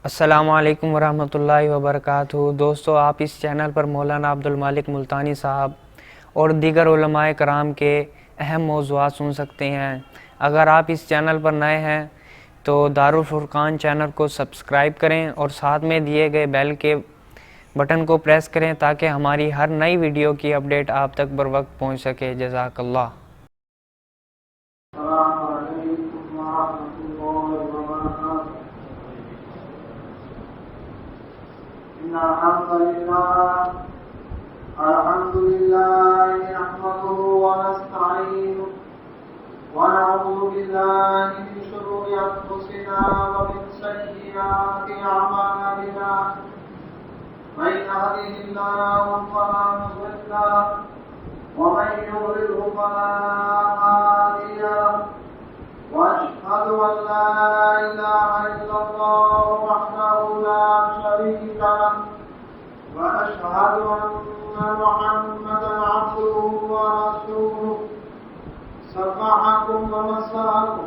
السلام علیکم ورحمۃ اللہ وبرکاتہ۔ دوستو، آپ اس چینل پر مولانا عبدالمالک ملتانی صاحب اور دیگر علماء کرام کے اہم موضوعات سن سکتے ہیں۔ اگر آپ اس چینل پر نئے ہیں تو دارالفرقان چینل کو سبسکرائب کریں اور ساتھ میں دیے گئے بیل کے بٹن کو پریس کریں تاکہ ہماری ہر نئی ویڈیو کی اپڈیٹ آپ تک بر وقت پہنچ سکے۔ جزاک اللہ۔ السلام علیکم ورحمۃ اللہ وبرکاتہ۔ ان الحمد للہ نحمده ونستعینه ونعوذ باللہ من شرور انفسنا ومن سیئات اعمالنا من يهده الله فلا مضل له ومن يضلل فلا هادي له واشهد ان لا اله الا الله وحده لا شريك له واشهد ان محمدا عبده ورسوله صفحكم ومساكم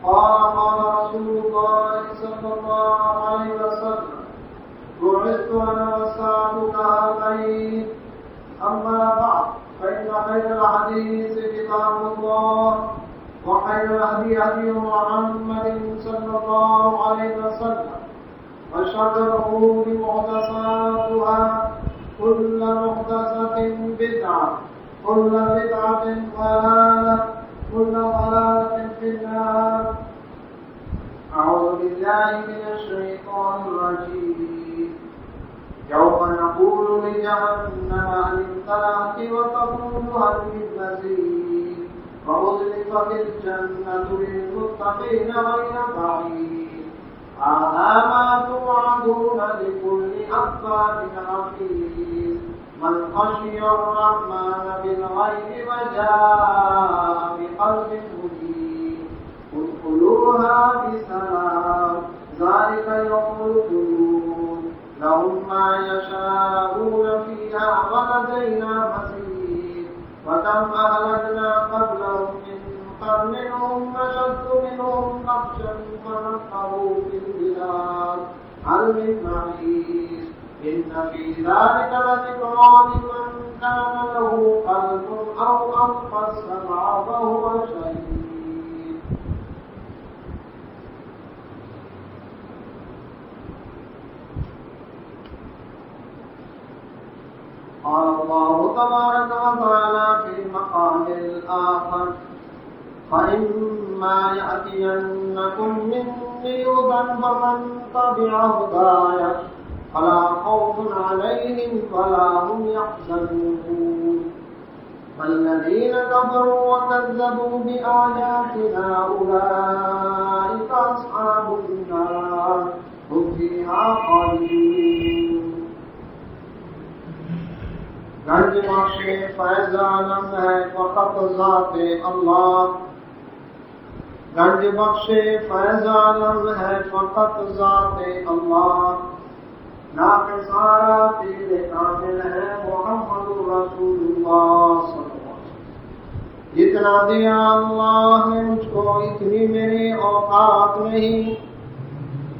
قال رسول الله صلى الله عليه وسلم بعثت انا والساعه كهاتين اما بعد فإن خير الحديث كتاب الله وخير الهدي هدي محمد صلى الله عليه وسلم وشر الأمور محدثاتها كل محدثة بدعة كل بدعة ضلالة كل ضلالة في النار. أعوذ بالله من الشيطان الرجيم. يوم نقول لجهنم هل امتلأت وتقول هل من مزيد وأزلفت الجنة للمتقين غير بعيد هذا ما توعدون لكل أفاك حفيظ من خشي الرحمن بالغيب وجاء بقلب منيب ادخلوها بسلام ذلك يوم الخلود لهم ما يشاءون فيها ولدينا مزيد وكم أهلكنا قبلهم من قرن هم أشد منهم بطشا فنقبوا في البلاد هل من محيص إن في ذلك لذكرى لمن كان له قلب أو ألقى السمع وهو شهيد. قال الله تبارك وتعالى في المقام الآخر فإما يأتينكم مني هدى فمن تبع هداي فلا خوف عليهم ولا هم يحزنون والذين كفروا وكذبوا بآياتنا أولئك أصحاب النار هم فيها خالدون. گنج بخش فیض عالم ہے فقط ذات اللہ. گنج بخش فیض عالم ہے فقط ذات اللہ. ناقصارہ تیرے کامل ہے محمد رسول اللہ صلی اللہ علیہ وسلم. جتنا دیا اللہ نے مجھ کو اتنی میری اوقات نہیں.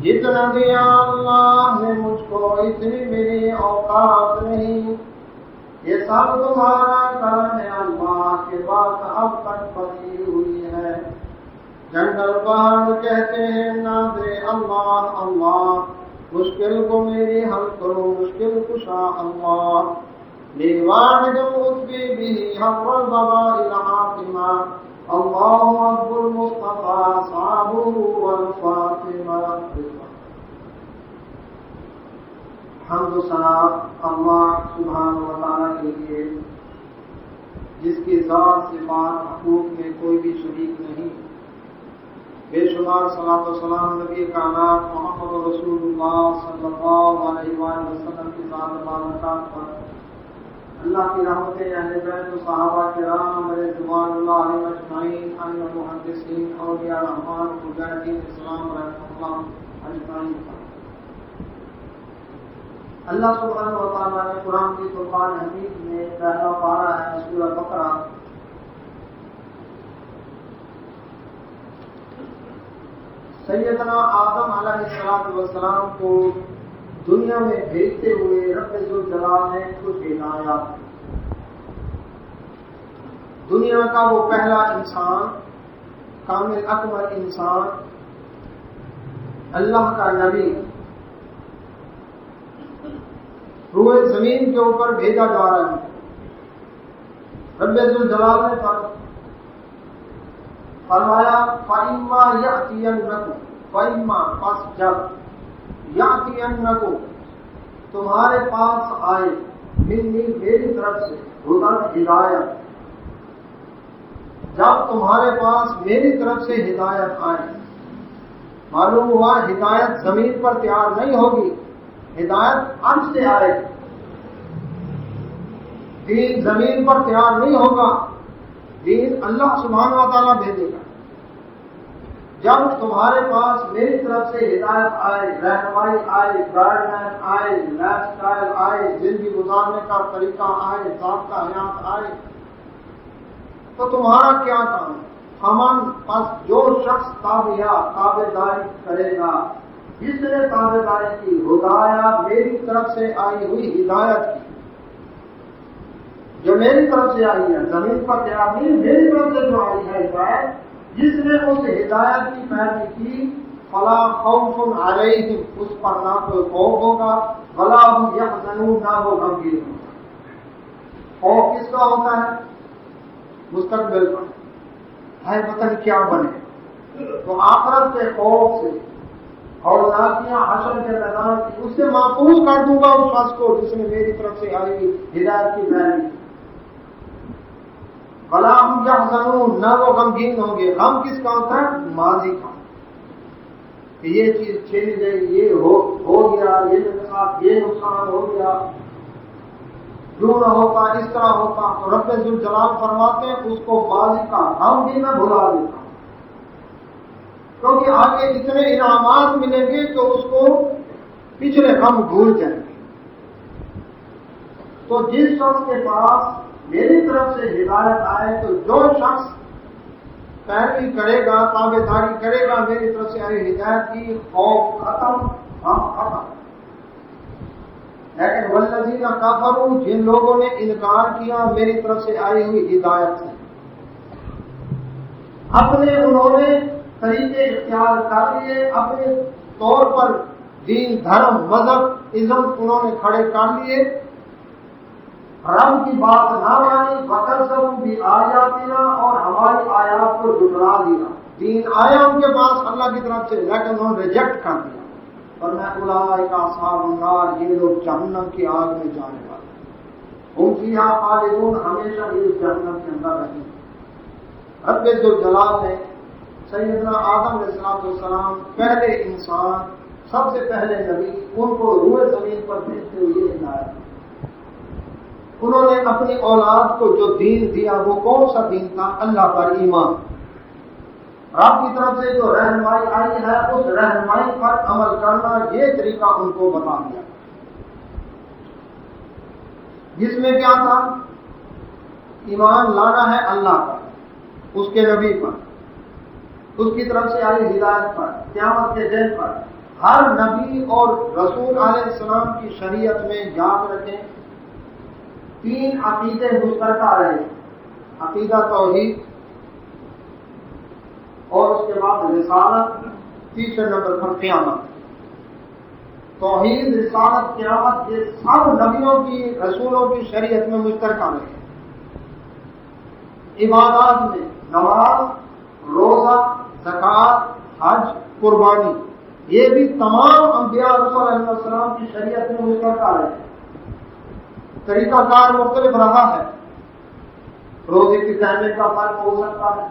جتنا دیا اللہ نے مجھ کو اتنی میری اوقات نہیں. یہ سب تمہارا کرم ہے اللہ کے بات اب تک پڑی ہوئی ہے. جنگل پہاڑ کہتے ہیں نہ دے اللہ اللہ. مشکل کو میری حل کرو مشکل کشا اللہ. لیوان جو اتبی بھی حق والبباء الحاکمہ اللہ عبد المصطفیٰ صحابہ والفاطمہ. حمد و ثنا اللہ سبحانہ و تعالیٰ کے لیے جس کی ذات صفات حقوق میں کوئی بھی شریک نہیں. بے شمار صلاۃ و سلام نبی کائنات محمد رسول اللہ صلی اللہ علیہ وآلہ وسلم کی ذات مبارکات پر. اللہ کی رحمتیں اہل بیت و صحابہ کرام رضوان اللہ علیہم اجمعین ائمہ محدثین اولیاء رحمان مجاہدین اسلام رحمۃ اللہ اجمعین. اللہ سبحانہ و تعالیٰ نے قرآن کی فرقان حمید میں پہلا پارہ ہے سورہ بقرہ سیدنا آدم علیہ والسلام کو دنیا میں بھیجتے ہوئے رب ذوالجلال نے کچھ ہدایات، دنیا کا وہ پہلا انسان، کامل اکمل انسان، اللہ کا نبی روئے زمین کے اوپر بھیجا جا رہا ہے۔ رب ذوالجلال نے فرمایا فَإِمَّا يَأْتِيَنَّكُمْ، فَإِمَّا پس جب، يَأْتِيَنَّكُمْ تمہارے پاس آئے، منی میری طرف سے، ہدی ہدایت، جب تمہارے پاس میری طرف سے ہدایت آئے، معلوم ہوا ہدایت زمین پر تیار نہیں ہوگی، ہدایت عرش سے آئے، دین زمین پر تیار نہیں ہوگا، دین اللہ سبحانہ و تعالیٰ بھیجے گا۔ جب تمہارے پاس میری طرف سے ہدایت آئے، رہنمائی آئے، گائیڈ لائن آئے، لائف سٹائل آئے، زندگی گزارنے کا طریقہ آئے، ضابطہ حیات آئے، تو تمہارا کیا کام ہے؟ ہمن پس جو شخص تابعداری کرے گا، جس نے تابعداری کی، ہدایہ میری طرف سے آئی ہوئی ہدایت کی، جو میری طرف سے آئی ہے، زمین پر تیار نہیں، میری طرف سے جو آئی ہے ہدایت، جس نے اس ہدایت کی پیروی کی، فلا خوف علیہم، اس پر نہ کوئی خوف ہوگا، ولا هم یحزنون، نہ وہ غمگین ہوگا۔ خوف کس کا ہوتا ہے؟ مستقبل پر ہے، پتہ نہیں کیا بنے، تو آخرت کے خوف سے اور لاکیاں حشر کے میدان کی، اس سے محفوظ کر دوں گا اس شخص کو جس نے میری طرف سے آئی ہوئی ہدایت کی پیروی کی۔ ولا هم یحزنون، نہ وہ غمگین ہوں گے۔ غم کس کا ہوتا ہے؟ ماضی کا، کہ یہ چیز چھین گئی، یہ ہو گیا، یہ میرے ساتھ یہ نقصان ہو گیا، یوں نہ ہوتا، اس طرح ہوتا۔ تو رب ذوالجلال فرماتے ہیں اس کو ماضی کا غم بھی میں بھلا دیتا ہوں، کیونکہ آگے اتنے انعامات ملیں گے کہ اس کو پچھلے غم بھول جائیں گے۔ تو جس شخص کے پاس میری طرف سے ہدایت آئے، تو جو شخص پیروی کرے گا، تابعداری کرے گا میری طرف سے آئی ہدایت کی، خوف ختم، غم ختم۔ لیکن والذین کفروا، جن لوگوں نے انکار کیا میری طرف سے آئی ہوئی ہدایت سے، اپنے انہوں نے طریقے اختیار کر لیے، اپنے طور پر دین، دھرم، مذہب، ازم انہوں نے کھڑے کر لیے، رب کی بات نہ مانی، وَكَذَّبُوا بِآيَاتِنَا، اور ہماری آیات کو جھٹلا دیا۔ دین آیا ان کے پاس اللہ کی طرف سے، لیکن انہوں نے ریجیکٹ کر دیا۔ اور میں اولئک اصحاب النار، یہ لوگ جہنم کی آگ میں جانے والے، ہم فیہا خالدون، ہمیشہ یہ جہنم کے اندر رہیں گے۔ رب ذوالجلال نے سیدنا آدم علیہ السلام، پہلے انسان، سب سے پہلے نبی، ان کو روئے زمین پر بھیجتے ہوئے ہدایت، انہوں نے اپنی اولاد کو جو دین دیا وہ کون سا دین تھا؟ اللہ پر ایمان، رب کی طرف سے جو رہنمائی آئی ہے اس رہنمائی پر عمل کرنا، یہ طریقہ ان کو بتا دیا، جس میں کیا تھا؟ ایمان لانا ہے اللہ پر، اس کے نبی پر، اس کی طرف سے آئی ہدایت پر، قیامت کے دن پر۔ ہر نبی اور رسول علیہ السلام کی شریعت میں یاد رکھیں 3 عقیدے مشترکہ رہے، عقیدہ توحید، اور اس کے بعد رسالت، تیسرے نمبر پر قیامت۔ توحید، رسالت، قیامت، یہ سب نبیوں کی، رسولوں کی شریعت میں مشترکہ رہے۔ عبادات میں نماز، روزہ، زکوٰۃ، حج، قربانی، یہ بھی تمام انبیاء رسول علیہ السلام کی شریعت میں مشترکہ رہے۔ طریقہ کار مختلف رہا ہے، روزے کے ٹائمنگ کا فرق ہو سکتا ہے،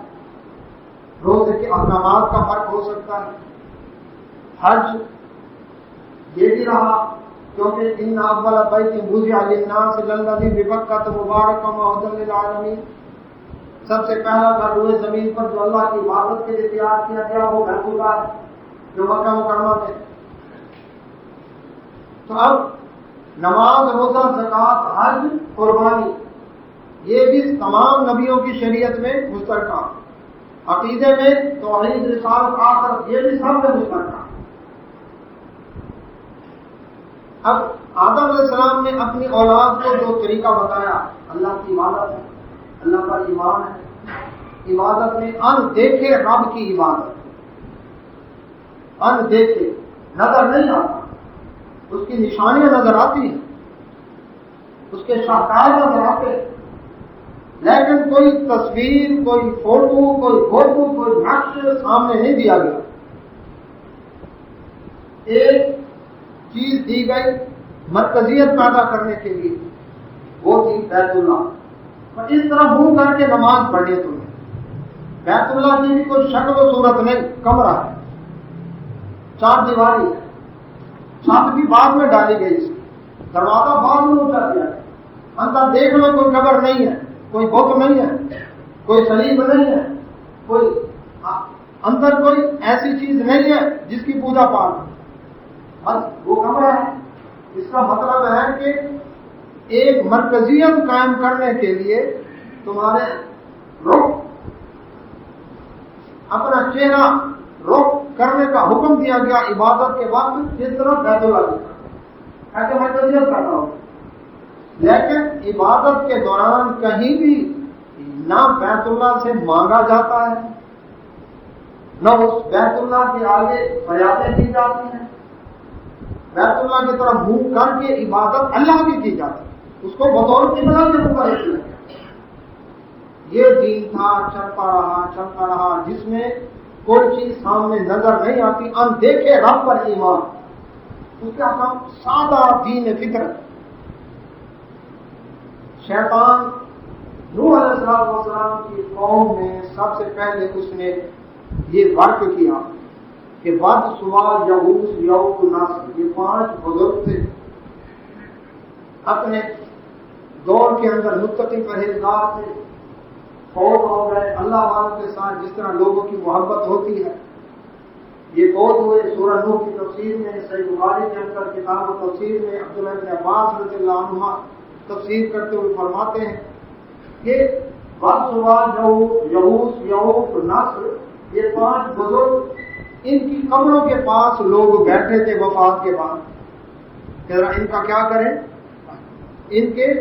روزے کے احکامات کا فرق ہو سکتا ہے، حج یہ بھی رہا، کیونکہ ان اول بیت وضع للناس للذی ببکۃ مبارکا وہدی للعالمین، سب سے پہلا گھر روئے زمین پر جو اللہ کی عبادت کے لیے تیار کیا گیا وہ گھر اللہ ہے جو مکہ مکرمہ میں۔ تو اب نماز، روزہ، زکوٰۃ، حج، قربانی، یہ بھی تمام نبیوں کی شریعت میں مشترکہ۔ عقیدے میں توحید، رسالت، آخرت، یہ بھی سب میں مشترکہ۔ اب آدم علیہ السلام نے اپنی اولاد کو جو طریقہ بتایا اللہ کی عبادت ہے، اللہ پر ایمان ہے، عبادت میں ان دیکھے رب کی عبادت، ان دیکھے نظر نہیں آتا، اس کی نشانیاں نظر آتی ہیں، اس کے شاہکار نظر آتے ہیں، لیکن کوئی تصویر، کوئی فوٹو، کوئی نقش سامنے نہیں دیا گیا۔ ایک چیز دی گئی مرکزیت پیدا کرنے کے لیے، وہ تھی بیت اللہ، اور اس طرح منہ کر کے نماز پڑھنی تمہیں۔ بیت اللہ کی بھی کوئی شکل و صورت نہیں، کمرہ ہے، چار دیواری ہے، چھت بھی بعد میں ڈالی گئی، اس کی دروازہ بعد میں اونچا کیا ہے، اندر دیکھ لو کوئی قبر نہیں ہے، کوئی بت نہیں ہے، کوئی صلیب نہیں ہے، کوئی اندر کوئی ایسی چیز نہیں ہے جس کی پوجا پاٹ، بس وہ کمرہ ہے۔ اس کا مطلب ہے کہ ایک مرکزیت قائم کرنے کے لیے تمہارے رخ، اپنا چہرہ رخ کرنے کا حکم دیا گیا عبادت کے وقت، جس طرح بیت اللہ کی ایسے مرکزیت پیدا ہو۔ لیکن عبادت کے دوران کہیں بھی نہ بیت اللہ سے مانگا جاتا ہے، نہ اس بیت اللہ کے آگے فریادیں کی جاتی ہیں، بیت اللہ کی طرف منہ کر کے عبادت اللہ کی جاتی ہے، اس کو بطور قبلہ کے اوپر رکھ لیا۔ یہ دین تھا، چلتا رہا، جس میں کوئی چیز سامنے نظر نہیں آتی، ان دیکھے رب پر ایمان، اس کا نام سادہ دین فطرت۔ شیطان نوح علیہ السلام کی قوم میں سب سے پہلے اس نے یہ ورک کیا کہ بد، سوال، یغوث، یعوق، نصر، یہ 5 بزرگ تھے، اپنے دور کے اندر متقی پرہیزگار تھے، فوت ہو گئے اللہ والوں کے ساتھ جس طرح لوگوں کی محبت ہوتی ہے، یہ فوت ہوئے۔ سورہ نوح کی تفسیر میں، صحیح بخاری کے اندر کتاب و تفسیر میں عبداللہ بن عباس رضی اللہ عنہ تفسیر کرتے ہوئے فرماتے ہیں کہ بد، سوال، یغوث، یعوق، نصر، یہ 5 بزرگ، ان کی قبروں کے پاس لوگ بیٹھے تھے وفات کے بعد کہ ذرا ان کا کیا کریں، ان کے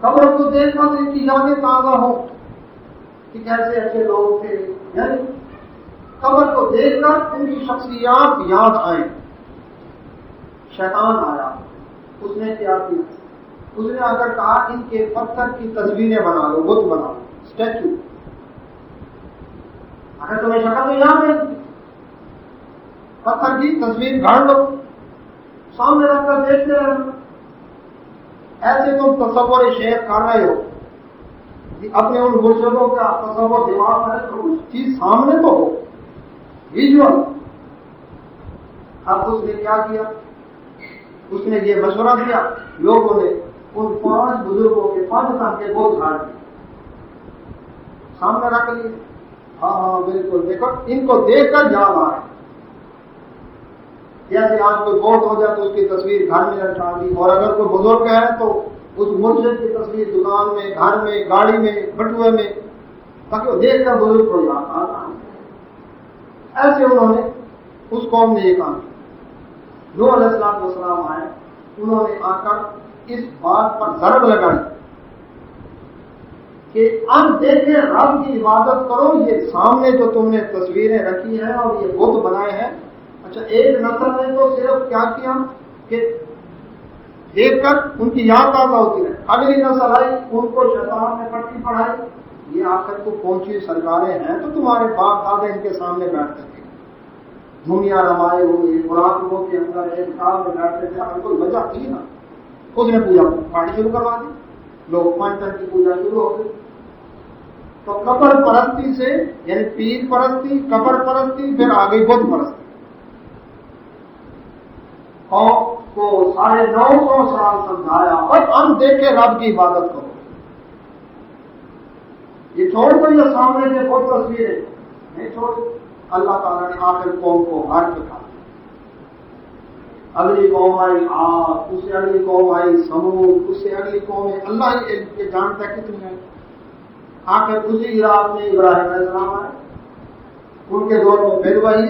قبر کو دیکھ کر ان کی یادیں تازہ ہوں کہ کیسے اچھے لوگ تھے، یعنی قبر کو دیکھ کر ان کی شخصیات یاد آئیں۔ شیطان آیا، اس نے کیا کیا، اس نے اگر کہا ان کے پتھر کی تصویریں بنا لو، بت بنا لو، اسٹیچو، اگر تمہیں شکل نہیں یاد ہے پتھر کی تصویر گاڑ لو، سامنے رکھ کر دیکھتے رہنا۔ ایسے تم تصور شیخ کر رہے ہو، اپنے ان مرشدوں کا تصور دماغ میں تو اس چیز سامنے تو ہو، ویژول۔ اب اس نے کیا کیا، اس نے یہ مشورہ دیا، لوگوں نے ان 5 بزرگوں کے 5 سال کے بہت گھاڑ دیے، سامنے رکھ لیے۔ ہاں بالکل، دیکھو ان کو دیکھ کر یاد آ رہا ہے، جیسے آج کوئی بہت ہو جائے تو اس کی تصویر گھر میں لٹا دی، اور اگر کوئی بزرگ ہے تو اس مرشد کی تصویر دکان میں، گھر میں، گاڑی میں، بٹوے میں، تاکہ وہ دیکھ کر بزرگ کو یاد آ رہا ہے۔ ایسے انہوں نے، اس قوم نے یہ کام کیا۔ نوح علیہ السلام آئے، انہوں نے آ کر اس بات پر ضرب لگائی کہ ان دیکھے رب کی عبادت کرو، یہ سامنے جو تم نے تصویریں رکھی ہیں اور یہ بت بنائے ہیں۔ اچھا، ایک نسل نے تو صرف کیا کہ دیکھ کر ان کی یاد تازہ ہوتی ہے، اگلی نسل آئی، ان کو شیطان نے پٹی پڑھائی، یہ آخر کو پہنچی سرکاریں ہیں تو تمہارے باپ دادے ان کے سامنے بیٹھتے تھے، دنیا رمائے ہوئے مراقبوں کے اندر ایک سال میں بیٹھتے تھے، اگر کوئی وجہ تھی نا، اس نے پوجا پاٹی شروع کروا دی، لوگ پنچن کی پوجا شروع ہو گئی۔ تو قبر پرستی سے، یعنی پیر پرستی، قبر پرستی، پھر آ گئی بت پرستی۔ قوم کو 950 سال سمجھایا اور ان دیکھے رب کی عبادت کرو، یہ چھوڑ کر یہ سامنے کے بت تصویریں نہیں چھوڑ۔ اللہ تعالیٰ نے آخر قوم کو ہار دکھا، اگلی قوم آئی عاد، اس سے اگلی قوم آئی سمود، اس سے اگلی قوم ہے اللہ یہ جانتا ہے کتنی ہے۔ آخر اسی رات میں ابراہیم علیہ السلام آئے، ان کے دور میں پھر وہی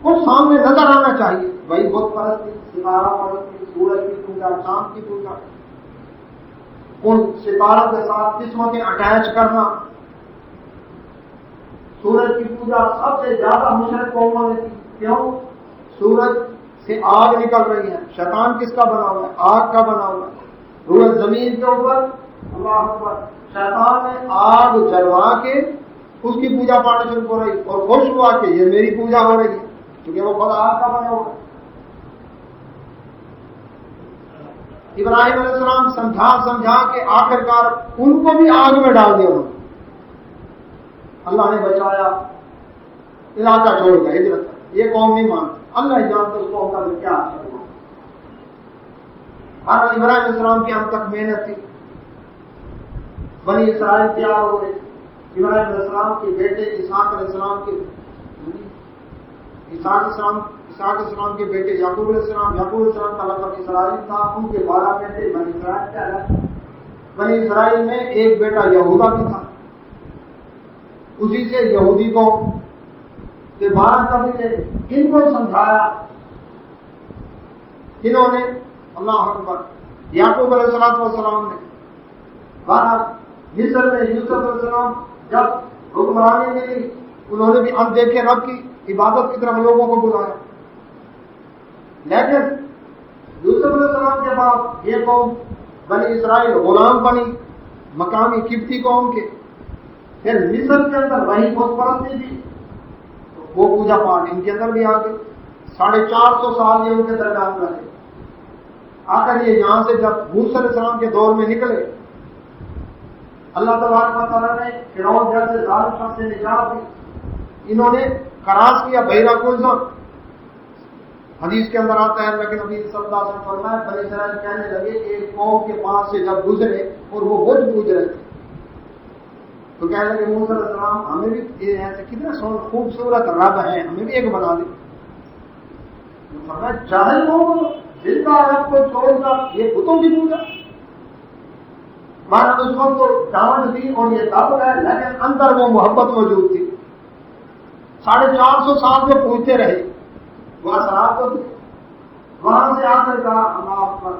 کچھ سامنے نظر آنا چاہیے، وہی بت پرستی، ستارہ پرستی، سورج کی پوجا، چاند کی پوجا، ان ستاروں کے ساتھ قسمتیں اٹیچ کرنا، سورج کی پوجا سب سے زیادہ مشرک قوموں نے کی۔ کیوں؟ سورج سے آگ نکل رہی ہے، شیطان کس کا بنا ہوا ہے؟ آگ کا بنا ہوا ہے۔ روز زمین کے اوپر اللہ اکبر شیطان نے آگ جلوا کے اس کی پوجا پانا شروع ہو رہی اور خوش ہوا کہ یہ میری پوجا ہو رہی ہے، کیونکہ وہ خود آگ کا بنا ہوا ہے۔ ابراہیم علیہ السلام سمجھا کے آخرکار ان کو بھی آگ میں ڈال دیا انہوں نے، اللہ نے بچایا، علاقہ چھوڑ گیا، ہجرت کر، یہ قوم نہیں مانتی، اللہ ہی جانتا اس قوم کا کیا اثر ہوا۔ اور ابراہیم علیہ السلام کی ہم تک محنت تھی، بنی اسرائیل تیار ہو گئے، ابراہیم علیہ السلام کے بیٹے اسحاق علیہ السلام کے بیٹے یعقوب علیہ السلام کا لقب اسرائیل تھا، ان کے 12 بیٹے بنی اسرائیل کہلاتے۔ بنی اسرائیل میں ایک بیٹا یہودا بھی تھا، اسی سے یہودی کو 12 قبیلے، ان کو سمجھایا انہوں نے، اللہ اکبر، یعقوب علیہ السلام نے 12 مصر میں یوسف علیہ السلام جب حکمرانی ملی، انہوں نے بھی اندیکھے رب کی عبادت کی طرف لوگوں کو بلایا، لیکن یوسف علیہ السلام کے بعد یہ قوم بنی اسرائیل غلام بنی مقامی قبطی قوم کے، پھر مصر کے اندر وہی بت پرستی تھی، وہ پوجا پاٹ ان کے اندر بھی آ گئی، 450 سال یہ ان کے درمیان رہے۔ آخر یہ یہاں سے جب موسیٰ علیہ السلام کے دور میں نکلے، اللہ تبارک و تعالیٰ نے فرعون جیسے ظالم شخص سے نجات دی، انہوں نے خراش کیا بحیرہ کلزم، حدیث کے اندر آتا ہے لیکن نبی صلی اللہ علیہ وسلم فرمایا بنی اسرائیل کہنے لگے کہ ایک قوم کے پاس سے جب گزرے اور وہ بت پوج رہے تھے تو کہنے لگے موسیٰ علیہ السلام ہمیں بھی یہ ایسے کتنے خوبصورت رب ہیں، ہمیں بھی ایک بنا دیں۔ فرمایا جاہل لوگ زندہ رب کو چھوڑ کر یہ بتوں کی پوجا، مانا اس وقت تو ڈانٹ تھی اور یہ دب ہے، لیکن اندر وہ محبت موجود تھی۔ 450 سال جو پوجتے رہے وہ اثرات تو تھے، وہاں سے آخر کا اللہ پر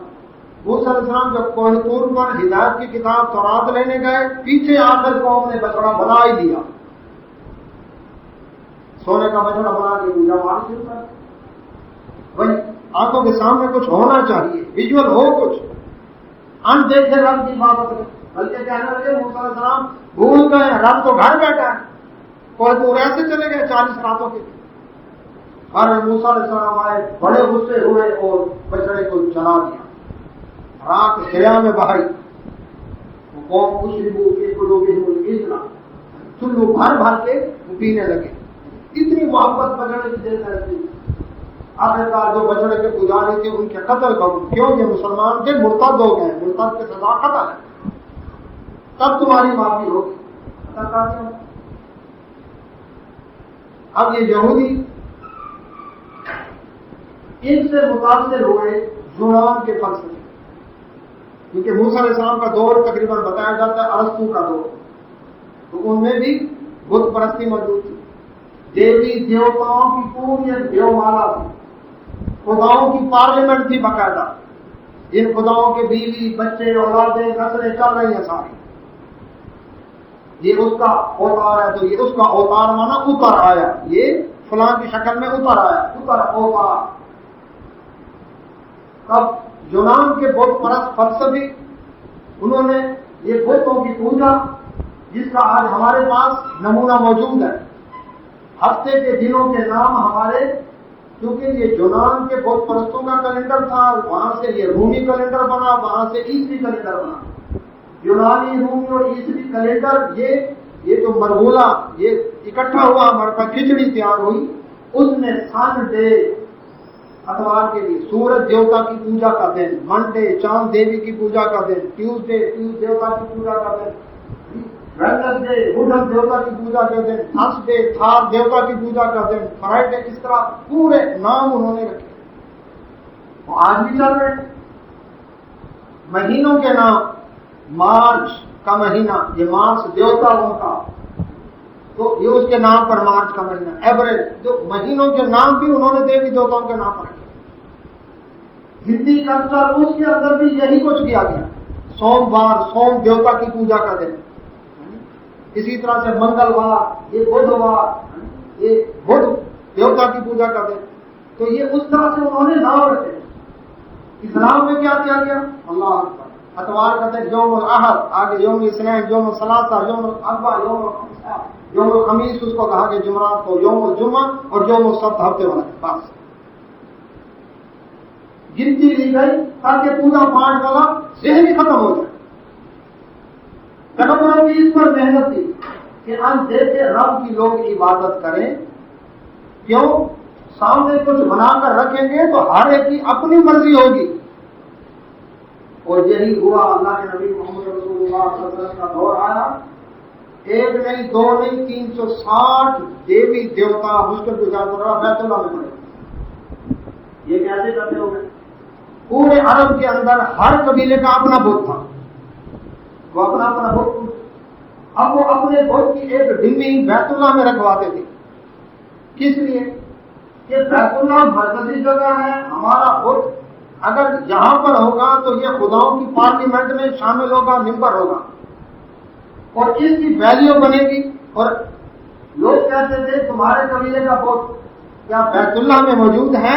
موسیٰ علیہ السلام جب کوہ طور پر ہدایت کی کتاب تورات لینے گئے، پیچھے آخر قوم نے بچڑا بنا ہی دیا، سونے کا بچڑا بنا کے پوجا پاٹ شروع کر۔ بھائی آنکھوں کے سامنے کچھ ہونا چاہیے، ویژول ہو کچھ، اندیکھے رب کی عبادت میں، بلکہ کہنے لگے موسیٰ علیہ السلام بھول گئے رب تو گھر بیٹھا ہے، کوہ طور ایسے چلے گئے 40 راتوں کے۔ اور موسیٰ علیہ السلام آئے، بڑے غصے ہوئے اور بچڑے کو جلا دیا، راک دریا میں بہائی، وہ قوم اشربوا فی قلوبہم العجل، چلو بھر بھر کے پینے لگے، اتنی محبت بچڑے کی دل میں رہتی۔ آخرکار جو بچڑے کے پجاری تھے ان کے قتل کرو، کیوں؟ یہ مسلمان تھے، مرتد ہو گئے، مرتد کی سزا قتل ہے، تب تمہاری معافی ہوگی۔ اب یہ یہودی ان سے متاثر ہوئے یونان کے فلسفے، کیونکہ موسیٰ علیہ السلام کا دور تقریباً بتایا جاتا ہے ارسطو کا دور، تو ان میں بھی بت پرستی موجود تھی، دیوی دیوتاؤں کی پوری ایک دیو مالا تھی، خداؤں کی پارلیمنٹ تھی باقاعدہ، جن خداؤں کے بیوی بچے اولادیں نسلیں چل رہی ہیں ساری، یہ اس کا اوتار ہے تو یہ اس کا اوتار مانا اتر آیا، یہ فلاں کی شکل میں اتر آیا، اتر اوتار۔ اب یونان کے بت پرست فلسفی انہوں نے یہ بتوں کی پوجا، جس کا آج ہمارے پاس نمونہ موجود ہے، ہفتے کے دنوں کے نام ہمارے، کیونکہ یہ یونان کے بت پرستوں کا کیلنڈر تھا، وہاں سے یہ رومی کیلنڈر بنا، وہاں سے عیسوی کیلنڈر بنا، یونانی رومی اور عیسوی کیلنڈر یہ جو مرغولا یہ اکٹھا ہوا ہمارے پاس کھچڑی تیار ہوئی، اس میں سن ڈے اتوار کے لیے سورج دیوتا کی پوجا کا دن، منڈے چاند دیوی کی پوجا کا دن، ٹیوزڈے ٹیوز دیوتا کی پوجا کا دن، ویڈنسڈے ووڈن دیوتا کی پوجا کا دن، تھرسڈے تھار دیوتا کی پوجا کا دن، فرائیڈے، اس طرح پورے نام انہوں نے رکھے، وہ آج بھی چل رہے ہیں۔ مہینوں کے نام، مارچ کا مہینہ یہ مارس دیوتا ان کا، تو یہ اس کے نام پر مارچ کا مہینہ، ایوریج جو مہینوں کے نام بھی انہوں نے دیوی دیوتاؤں کے نام پر رکھے۔ ہندی کلچر اس کے اندر بھی یہی کچھ کیا گیا، سوموار سوم دیوتا کی پوجا کا دن، اسی طرح سے منگلوار، یہ بدھوار، یہ بدھ دیوتا کی پوجا کا دن، تو یہ اس طرح سے انہوں نے نام رکھے۔ اسلام میں کیا کیا گیا؟ اللہ اکبر، اتوار کا دن یوم الاحد، آگے یوم الاثنین، یوم الثلاثہ، یوم الاربعاء، یوم الخمسہ، یوم الخمیس اس کو کہا کہ جمعرات کو، یوم الجمعہ اور یوم السبت ہفتے والا دن، بس گنتی لی گئی تاکہ پوجا پاٹ والا ذہن ہی ختم ہو جائے۔ پیغمبروں کی اس پر محنت تھی کہ دیکھے رب کی لوگ عبادت کریں، کیوں؟ سامنے کچھ بنا کر رکھیں گے تو ہر ایک کی اپنی مرضی ہوگی، اور یہی ہوا۔ اللہ کے نبی محمد رسول اللہ صلی اللہ علیہ وسلم کا دور آیا، ایک نہیں دو نہیں 360 دیوی دیوتا مشکل گزار کر رہا بیت اللہ میں پڑے۔ یہ کیسے کرتے ہو گئے؟ پورے عرب کے اندر ہر قبیلے کا اپنا بت تھا، وہ اپنا اپنا بت، اب وہ اپنے بت کی ایک ڈمی بیت اللہ میں رکھواتے تھے۔ کس لیے؟ کہ بیت اللہ مرکزی جگہ ہے، ہمارا بت اگر یہاں پر ہوگا تو یہ خداؤں کی پارلیمنٹ میں شامل ہوگا، ممبر ہوگا، اور اس کی ویلیو بنے گی۔ اور لوگ کہتے تھے تمہارے قبیلے کا بت کیا بیت اللہ میں موجود ہے؟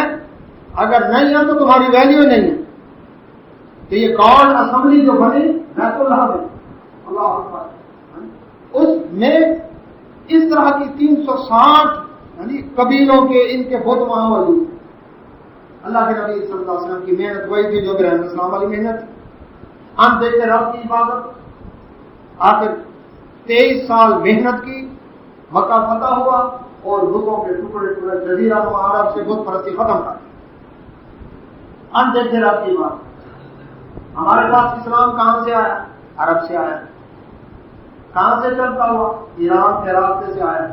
اگر نہیں ہے تو تمہاری ویلیو نہیں ہے۔ تو یہ گاڈ اسمبلی جو بنی بیت اللہ میں، اللہ اکبر، اس میں اس طرح کی 360 یعنی قبیلوں کے ان کے بت وہاں موجود ہیں۔ اللہ کے نبی صلی اللہ علیہ وسلم کی محنت وہی تھی جو ابراہیم علیہ السلام والی محنت تھی، ہم دیکھتے رب کی عبادت۔ آخر 23 سال محنت کی، مکہ فتح ہوا اور بتوں کے ٹکڑے ٹکڑے جزیرہ نما عرب سے بت پرستی ختم کر دی۔ ہم دیکھتے رب کی بات۔ ہمارے پاس اسلام کہاں سے آیا؟ عرب سے آیا۔ کہاں سے چلتا ہوا؟ ایران کے راستے سے آیا۔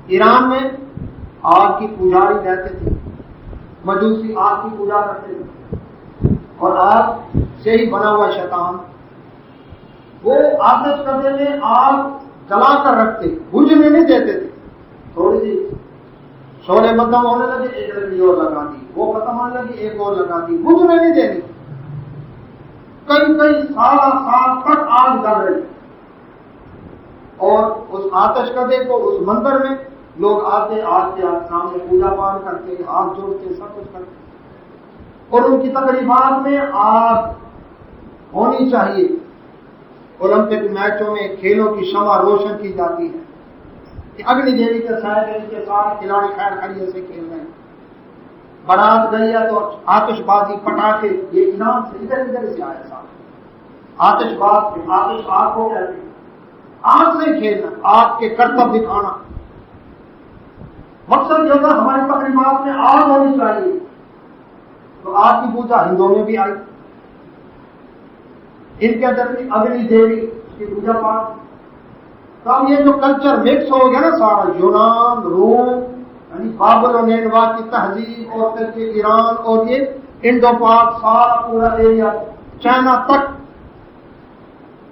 ایران میں آگ کی پجاری رہتے تھے، مجوسی آگ کی پوجا کرتے تھے، اور آگ سے ہی بنا ہوا شیطان، وہ آتش کرتے میں آگ جلا کر رکھتے، بجھنے نہیں دیتے تھے۔ تھوڑی سی شعلے ختم ہونے لگے، ایک لکڑی اور لگا دی، وہ ختم ہونے لگی، ایک اور لگا دی، بجھنے نہیں دینی۔ کئی سال تک آگ جل رہی، اور اس آتش کدے کو اس مندر میں لوگ آتے آتے سامنے پوجا پاٹ کرتے، ہاتھ جوڑتے، سب کچھ کرتے، اور ان کی تقریبات میں آگ ہونی چاہیے۔ اولمپک میچوں میں کھیلوں کی شمع روشن کی جاتی ہے کہ اگنی دیوی کے سائے کے ساتھ کھلاڑی خیر خیریت سے کھیل رہے ہیں۔ بارات گئی ہے تو آتش بازی، پٹاخے، یہ ایران سے ادھر سے آیا صاحب۔ آتش باز کے آتش آگ کو کہتے ہیں، آگ سے کھیلنا، آگ کے کرتب دکھانا۔ مقصد یہ ہوتا ہماری تقریبات میں آگ ہونی چاہیے۔ تو آگ کی پوجا ہندوؤں میں بھی آئی، ان کے اندر بھی اگنی دیوی کی پوجا پاٹ۔ تو اب یہ جو کلچر مکس ہو گیا نا سارا، یونان، روم، یعنی بابل و نینوا کی تہذیب، اور پھر کے ایران، اور یہ انڈو پاک سارا پورا ایریا چائنا تک،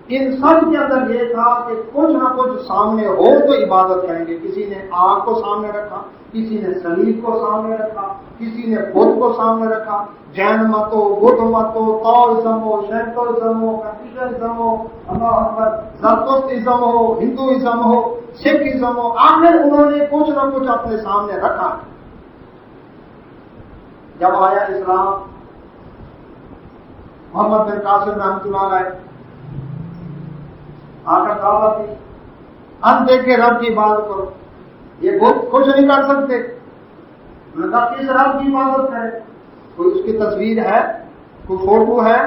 ان سب کے اندر یہ تھا کہ کچھ نہ کچھ سامنے ہو تو عبادت کریں گے۔ کسی نے آگ کو سامنے رکھا، کسی نے صلیب کو سامنے رکھا، کسی نے بدھ کو سامنے رکھا، جین مت ہو، بدھ مت ہو، تاؤزم ہو، شینتوئزم ہو، کنفیوشنزم ہو، اللہ اکبر، زرتشتیزم ہو، ہندوازم ہو، سکھزم ہو، آخر انہوں نے کچھ نہ کچھ اپنے سامنے رکھا۔ جب آیا اسلام، محمد بن قاسم رحمۃ اللہ علیہ آ کر دعوت دی، ہم دیکھے رب کی عبادت کرو۔ یہ بت کچھ نہیں کر سکتے، انہوں نے کہا کس رب کی عبادت کرے؟ کوئی اس کی تصویر ہے، کوئی فوٹو ہے،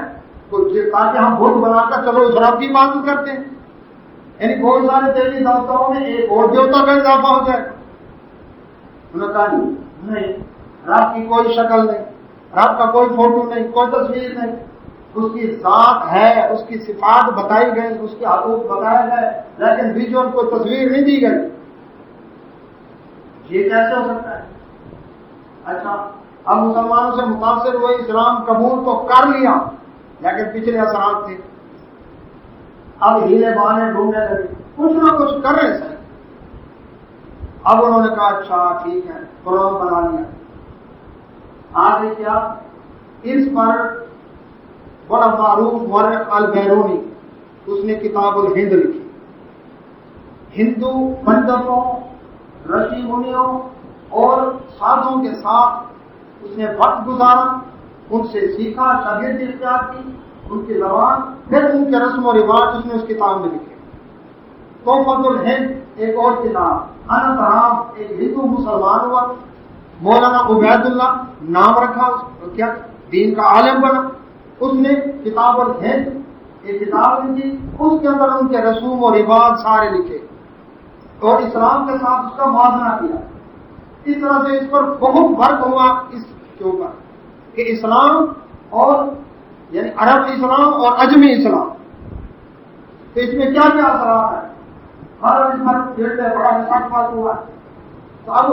کوئی، تاکہ ہم بت بنا کر چلو اس رب کی عبادت کرتے ہیں۔ یعنی بہت سارے دیوی دیوتاؤں میں ایک اور دیوتا کا اضافہ ہو جائے۔ انہوں نے کہا نہیں، رب کی کوئی شکل نہیں، رب کا کوئی فوٹو نہیں، کوئی تصویر نہیں، اس کی ذات ہے، اس کی صفات بتائی گئی، اس کے حقوق بتائے گئے، لیکن ویژول کوئی تصویر نہیں دی گئی۔ یہ کیسے ہو سکتا ہے؟ اچھا، اب مسلمانوں سے متاثر ہوئے، اسلام قبول تو کر لیا، لیکن پچھلے اثرات تھے، اب ہیلے بہانے ڈھونڈنے لگے، کچھ نہ کچھ کر رہے سر، اب انہوں نے کہا اچھا ٹھیک ہے قرآن بنا لیا. آگے کیا؟ اس پر بڑا معروف مورخ البیرونی اس نے کتاب الہند لکھی. ہندو پنڈتوں، رشی منیوں اور سادھوں کے ساتھ اس نے وقت گزارا، ان سے سیکھا، شاگردی اختیار کی، ان کی زبان، پھر ان کے رسم و رواج اس نے اس کتاب میں لکھے. تحفۃ الہند ایک اور کتاب، انت رام ایک ہندو مسلمان ہوا، مولانا عبید اللہ نام رکھا، کیا دین کا عالم بنا. اس نے کتاب الہند ایک کتاب لکھی، اس کے اندر ان کے رسوم و رواج سارے لکھے اور اسلام کے ساتھ اس کا موازنہ کیا. اس طرح سے اس پر بہت فرق ہوا اس کے اوپر کہ اسلام اور یعنی عرب اسلام اور عجمی اسلام، تو اس میں کیا کیا اثرات ہیں. ہر اس پر بڑا مسافت ہوا. تو اب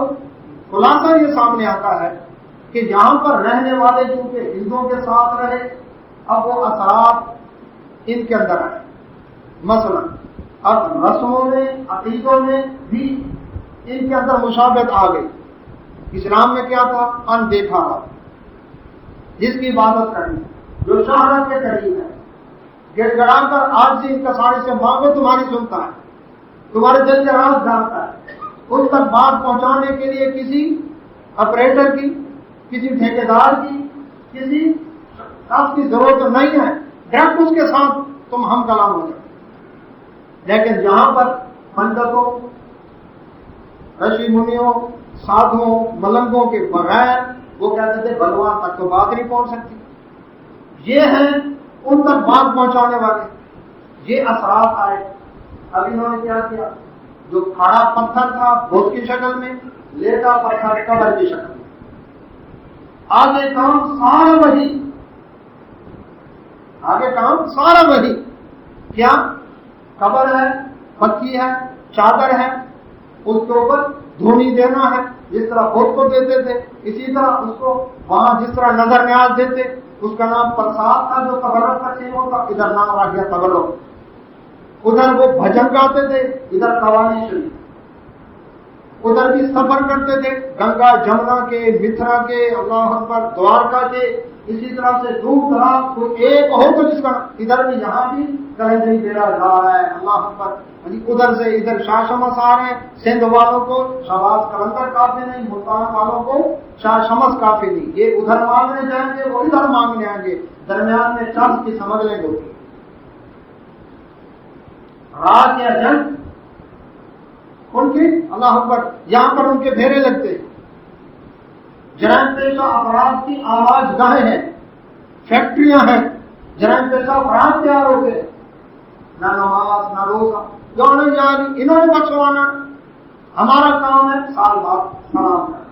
خلاصہ یہ سامنے آتا ہے کہ یہاں پر رہنے والے چونکہ ہندوؤں کے ساتھ رہے، اب وہ اثرات ان کے اندر آئے. مثلا اب رسموں میں، عقیدوں میں بھی ان کے اندر مشابہت آ گئی. اسلام میں کیا تھا؟ اندیکھا تھا، جس کی عبادت کرنی، جو شہرت کے قریب ہے، گڑ گڑا کر آج سے ان کا سارے سے مانگو تمہاری سنتا ہے، تمہارے دل کے راز جانتا ہے. اس تک بات پہنچانے کے لیے کسی آپریٹر کی، کسی ٹھیکیدار کی، کسی شخص کی ضرورت نہیں ہے، ڈائریکٹ اس کے ساتھ تم ہم کلام ہو جائے. لیکن یہاں پر پنڈتوں، رشی منیوں، سادھوں، ملنگوں کے بغیر وہ کہتے تھے بھگوان تک تو بات نہیں پہنچ سکتی. یہ ہیں ان تک بات پہنچانے والے. یہ اثرات آئے. اب انہوں نے کیا کیا؟ جو کھڑا پتھر تھا بت کی شکل میں، لیٹا پتھر قبر کی شکل میں. آگے کام سارا وہی، آگے کام سارا وہی. کیا؟ قبر ہے، پکی ہے، چادر ہے، اس کے اوپر دھونی دینا ہے، جس طرح بت کو دیتے تھے اسی طرح اس کو وہاں جس طرح نظر نیاز دیتے. اس کا نام پرساد تھا جو تبرک کا چیز ہوتا، ادھر نام آ گیا تبرک. ادھر وہ بھجن گاتے تھے، ادھر قوانی شریف. ادھر بھی سفر کرتے تھے گنگا جمنا کے، متھرا کے، اللہ اکبر، دوارکا کے. اسی طرح سے دور دراز کوئی ایک ہو تو جس کا ادھر بھی یہاں بھی کلندری بیڑا جا رہا ہے، اللہ اکبر. ادھر سے ادھر شاہ شمس آ رہے ہیں. سندھ والوں کو شہباز کلندر کافی نہیں، ملتان والوں کو شاہ شمس کافی نہیں. یہ ادھر مانگنے جائیں گے، وہ ادھر مانگنے آئیں گے، درمیان میں چرچ کی سمگلنگ ہوگی. رات یا جنگ ان کے، اللہ اکبر، یہاں پر ان کے پھیرے لگتے. جرائم پیشہ افراد کی آواز گاہیں ہیں، فیکٹریاں ہیں، جرائم پیشہ افراد تیار ہو گئے. نہ نماز نہ روزہ، جانے جانی انہوں نے بخشوانا. ہمارا کام ہے سال بعد سلام کرنا.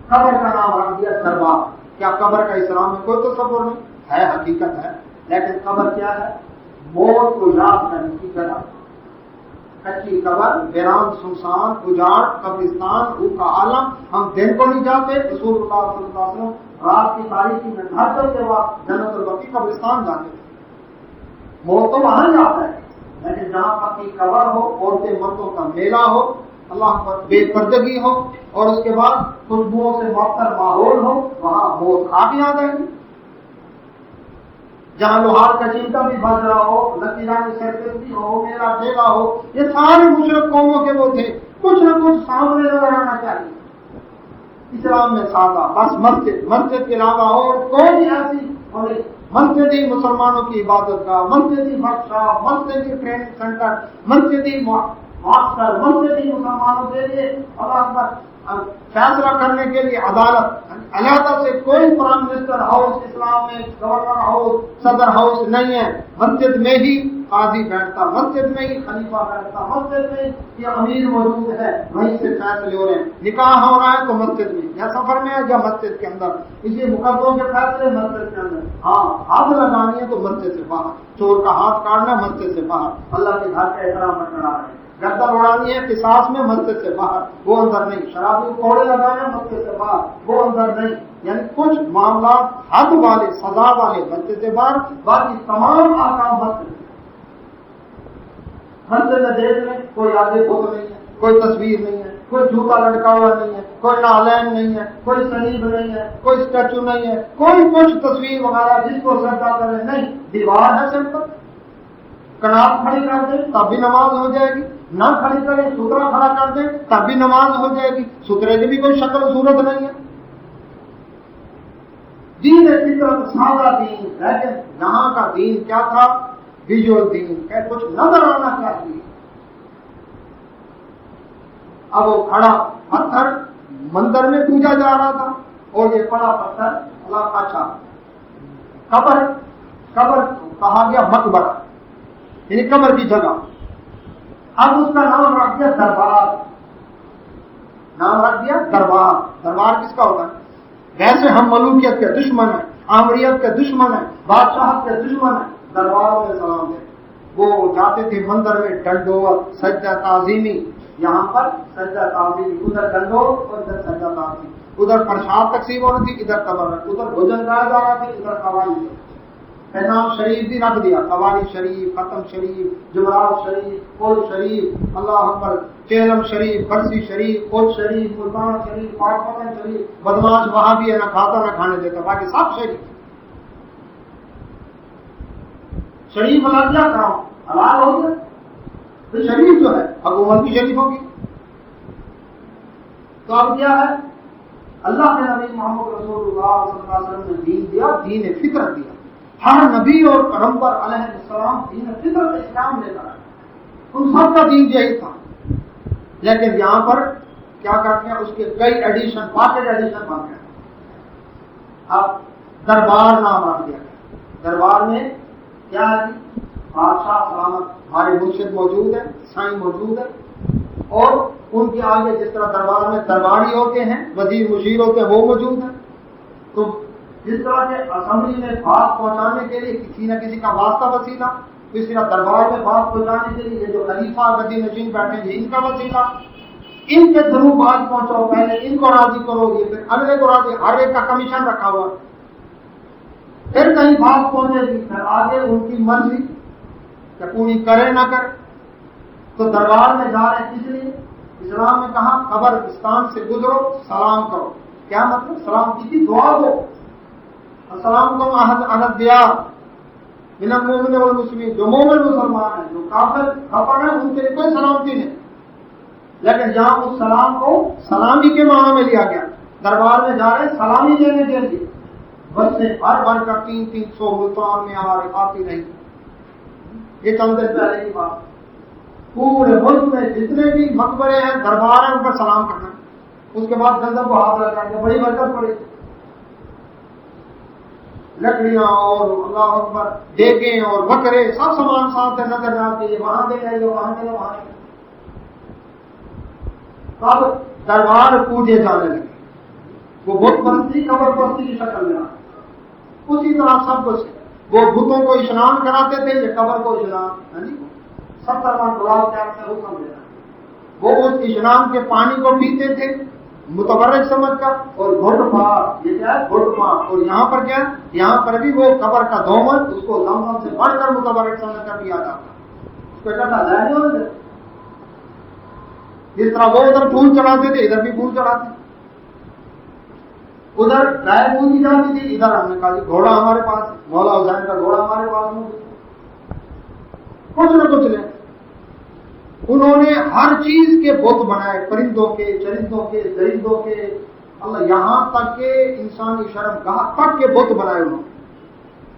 قبر کا نام رکھ دیا دربار. کیا قبر کا اسلام میں کوئی تصور نہیں ہے؟ حقیقت ہے. لیکن قبر کیا ہے؟ موت کو یاد کرنے کی جگہ. کچی قبر، ویران، سنسان، اجاڑ، قبرستان، روح کا عالم. ہم دن کو نہیں جاتے. رسول اللہ صلی اللہ علیہ وسلم رات کی تاریخی میں گھر کے بعد جنت البقیع قبرستان جاتے تھے. موت تو وہاں جاتا ہے، لیکن جہاں پکی قبر ہو، عورتیں مردوں کا میلہ ہو، اللہ پر بے پردگی ہو، اور اس کے بعد خوشبوؤں سے معطر ماحول ہو، وہاں موت آپ یاد آئے گی. جہاں لوہار کا چمٹا بھی بج رہا ہو، لکیرانی سرکردی ہو، میرا ڈیلا ہو، یہ سارے مشرک قوموں کے وہ تھے. کچھ نہ کچھ سامنے نظر آنا چاہیے. اسلام میں سادہ بس مسجد کے علاوہ اور کوئی ایسی ہوئی. مسجد ہی مسلمانوں کی عبادت کا، مسجد ہی ورکشاپ، مسجد ہی ٹریننگ سینٹر، مسجد ہی ماسٹر، مسجد ہی مسلمانوں کے لیے اللہ اکبر فیصلہ کرنے کے لیے عدالت. علیحدہ سے کوئی پرائم منسٹر ہاؤس اسلام میں، گورنر ہاؤس، صدر ہاؤس نہیں ہے. مسجد میں ہی قاضی بیٹھتا، مسجد میں ہی خلیفہ بیٹھتا، مسجد میں یہ امیر موجود ہے، وہیں سے فیصلے ہو رہے ہیں. نکاح ہو رہا ہے تو مسجد میں، یا سفر میں ہے یا مسجد کے اندر. اسی مقدموں کے فیصلے مسجد کے اندر. ہاں ہاتھ لگانی ہے تو مسجد سے باہر. چور کا ہاتھ کاٹنا مسجد سے باہر. اللہ کے گھر کا احترام برقرار ہے. گردن اڑانی ہے قصاص میں مسجد سے باہر، وہ اندر نہیں. شرابی کوڑے لگانا مسجد سے باہر، وہ اندر نہیں. یعنی کچھ معاملات حد والے، سزا والے مسجد سے باہر، باقی تمام احکام مسجد. مسجد میں دیکھ لیں کوئی آگے بت نہیں ہے، کوئی تصویر نہیں ہے، کوئی جوتا لٹکا ہوا نہیں ہے، کوئی نالین نہیں ہے، کوئی صلیب نہیں ہے، کوئی اسٹیچو نہیں ہے، کوئی کچھ تصویر وغیرہ جس کو سجدہ کرے نہیں، دیوار ہے سمپل، کناب کھڑی کر دیں تب بھی نماز ہو جائے گی، نہ کھڑی کریں سترا کھڑا کر دیں تب بھی نماز ہو جائے گی، سترے کی بھی کوئی شکل و صورت نہیں ہے۔ دین فطرت سادہ دین، لیکن یہاں کا دین کیا تھا؟ ویژول دین، کہ کچھ نظر آنا چاہیے۔ اب وہ کھڑا پتھر مندر میں پوجا جا رہا تھا اور یہ پڑا پتھر اللہ کا اچھا قبر کہا گیا مقبرہ، یعنی قبر کی جگہ۔ اب اس کا نام رکھ دیا دربار، نام رکھ دیا دربار۔ دربار کس کا ہوتا ہے؟ ویسے ہم ملوکیت کے دشمن ہیں، آمریت کے دشمن ہیں، بادشاہت کے دشمن ہیں، درباروں میں سلام دیں۔ وہ جاتے تھے مندر میں ڈنڈوت سجدہ تعظیمی، یہاں پر سجدہ تعظیمی، ادھر ڈنڈوت اور ادھر سجدہ تعظیمی، ادھر پرساد تقسیم ہو رہی تھی، ادھر تبرک، ادھر بھوجن کرایا جا رہا تھا، ادھر قوالی، نام شریف بھی رکھ دیا، قوالی شریف، ختم شریف، جمعرات شریف، قول شریف، اللہ اکبر، چیلم شریف، برسی شریف، کوٹ شریف، ملتان شریف، پاک پتن شریف۔ بدماش وہاں بھی ہے، نہ کھاتا نہ کھانے دیتا، باقی سب شریف۔ شریف اللہ کیا کام حلال ہو گیا، تو شریف جو ہے حکومت بھی شریف ہوگی۔ تو اب کیا ہے؟ اللہ کے نبی محمد رسول اللہ صلی اللہ علیہ وسلم نے دین دیا، دین فطرت دیا۔ ہر نبی اور پیغمبر علیہ السلام دین فطرت اسلام لے کر آئے، ان سب کا دین یہی تھا۔ لیکن یہاں پر کیا کرتے ہیں؟ اس کے کئی ایڈیشن، پاکٹ ایڈیشن بن گئے۔ اب دربار نام رکھ دیا گیا۔ دربار میں کیا ہے؟ بادشاہ سلامت، ہمارے مرشد موجود ہے، سائیں موجود ہے، اور ان کے آگے جس طرح دربار میں درباری ہوتے ہیں، وزیر مشیر ہوتے ہیں، وہ موجود ہیں۔ تو جس طرح کے اسمبلی میں بات پہنچانے کے لیے کسی نہ کسی کا واسطہ وسیلہ، اس طرح دربار میں بات پہنچانے کے لیے یہ جو خلیفہ گدی نشین بیٹھے ہیں ان کا وسیلہ، ان کے تھرو بات پہنچاؤ، پہلے ان کو راضی کرو، یہ پھر اگلے کو راضی، ہر ایک کا کمیشن رکھا ہوا، پھر کہیں بات پہنچے گی پھر آگے ان کی مرضی کہ پوری کرے نہ کرے۔ تو دربار میں جا رہے کس لیے؟ اسلام نے کہا قبرستان سے گزرو سلام کرو۔ کیا مطلب؟ سلام کی تھی دعا دو، السلام کو عہد دیا من المؤمن والمسلمین، جو مومن مسلمان ہیں، جو کافر کفر ہیں ان کے لیے کوئی سلامتی نہیں۔ لیکن جہاں اس سلام کو سلامی کے معنی میں لیا گیا، دربار میں جا رہے سلامی دینے کے لیے، بس سے بھر بھر کر 300 ملتان میں ہمارے آتی نہیں۔ یہ چند دن پہلے کی بات، پورے ملک میں جتنے بھی مقبرے ہیں، دربار ہیں، ان پر سلام کرنا، اس کے بعد گندم کو ہاتھ لگا کے بڑی برکت پڑی۔ لکڑیاں اور اللہ اکبر دیگیں اور بکرے سب سامان ساتھ نظر نہ آتے، یہ وہاں دے گئے، وہاں دے گئے، وہاں دے گئے۔ اب دربار پوجے جانے لگے، وہ بت پرستی قبر پرستی کی شکل میں آ، اسی طرح سب کچھ وہ بتوں کو اشنان کراتے تھے، یہ قبر کو اشنان، 70 من گلاب کے سے حکم دینا، وہ اس اشنان کے پانی کو پیتے تھے متبرک سمجھ کر، اور گھٹ پاک، یہ کیا ہے؟ گھٹ پاک۔ اور یہاں پر کیا ہے؟ یہاں پر بھی وہ قبر کا دومن، اس کو زمزم سے بڑھ کر متبرک سمجھ کر پیا جاتا، اس کو اکٹھا ظاہر نہیں ہونے دیتے۔ جس طرح وہ ادھر پھول چڑھاتے تھے، ادھر بھی پھول چڑھاتے، ادھر گائے پوجی جاتی تھی، ادھر ہم نے کہا گھوڑا ہمارے پاس، مولا حسین کا گھوڑا ہمارے پاس موجود، کچھ نہ کچھ لیں۔ انہوں نے ہر چیز کے بت بنائے، پرندوں کے، چرندوں کے، درندوں کے، اللہ یہاں تک کہ انسانی شرم گاہ تک کے بت بنائے انہوں نے۔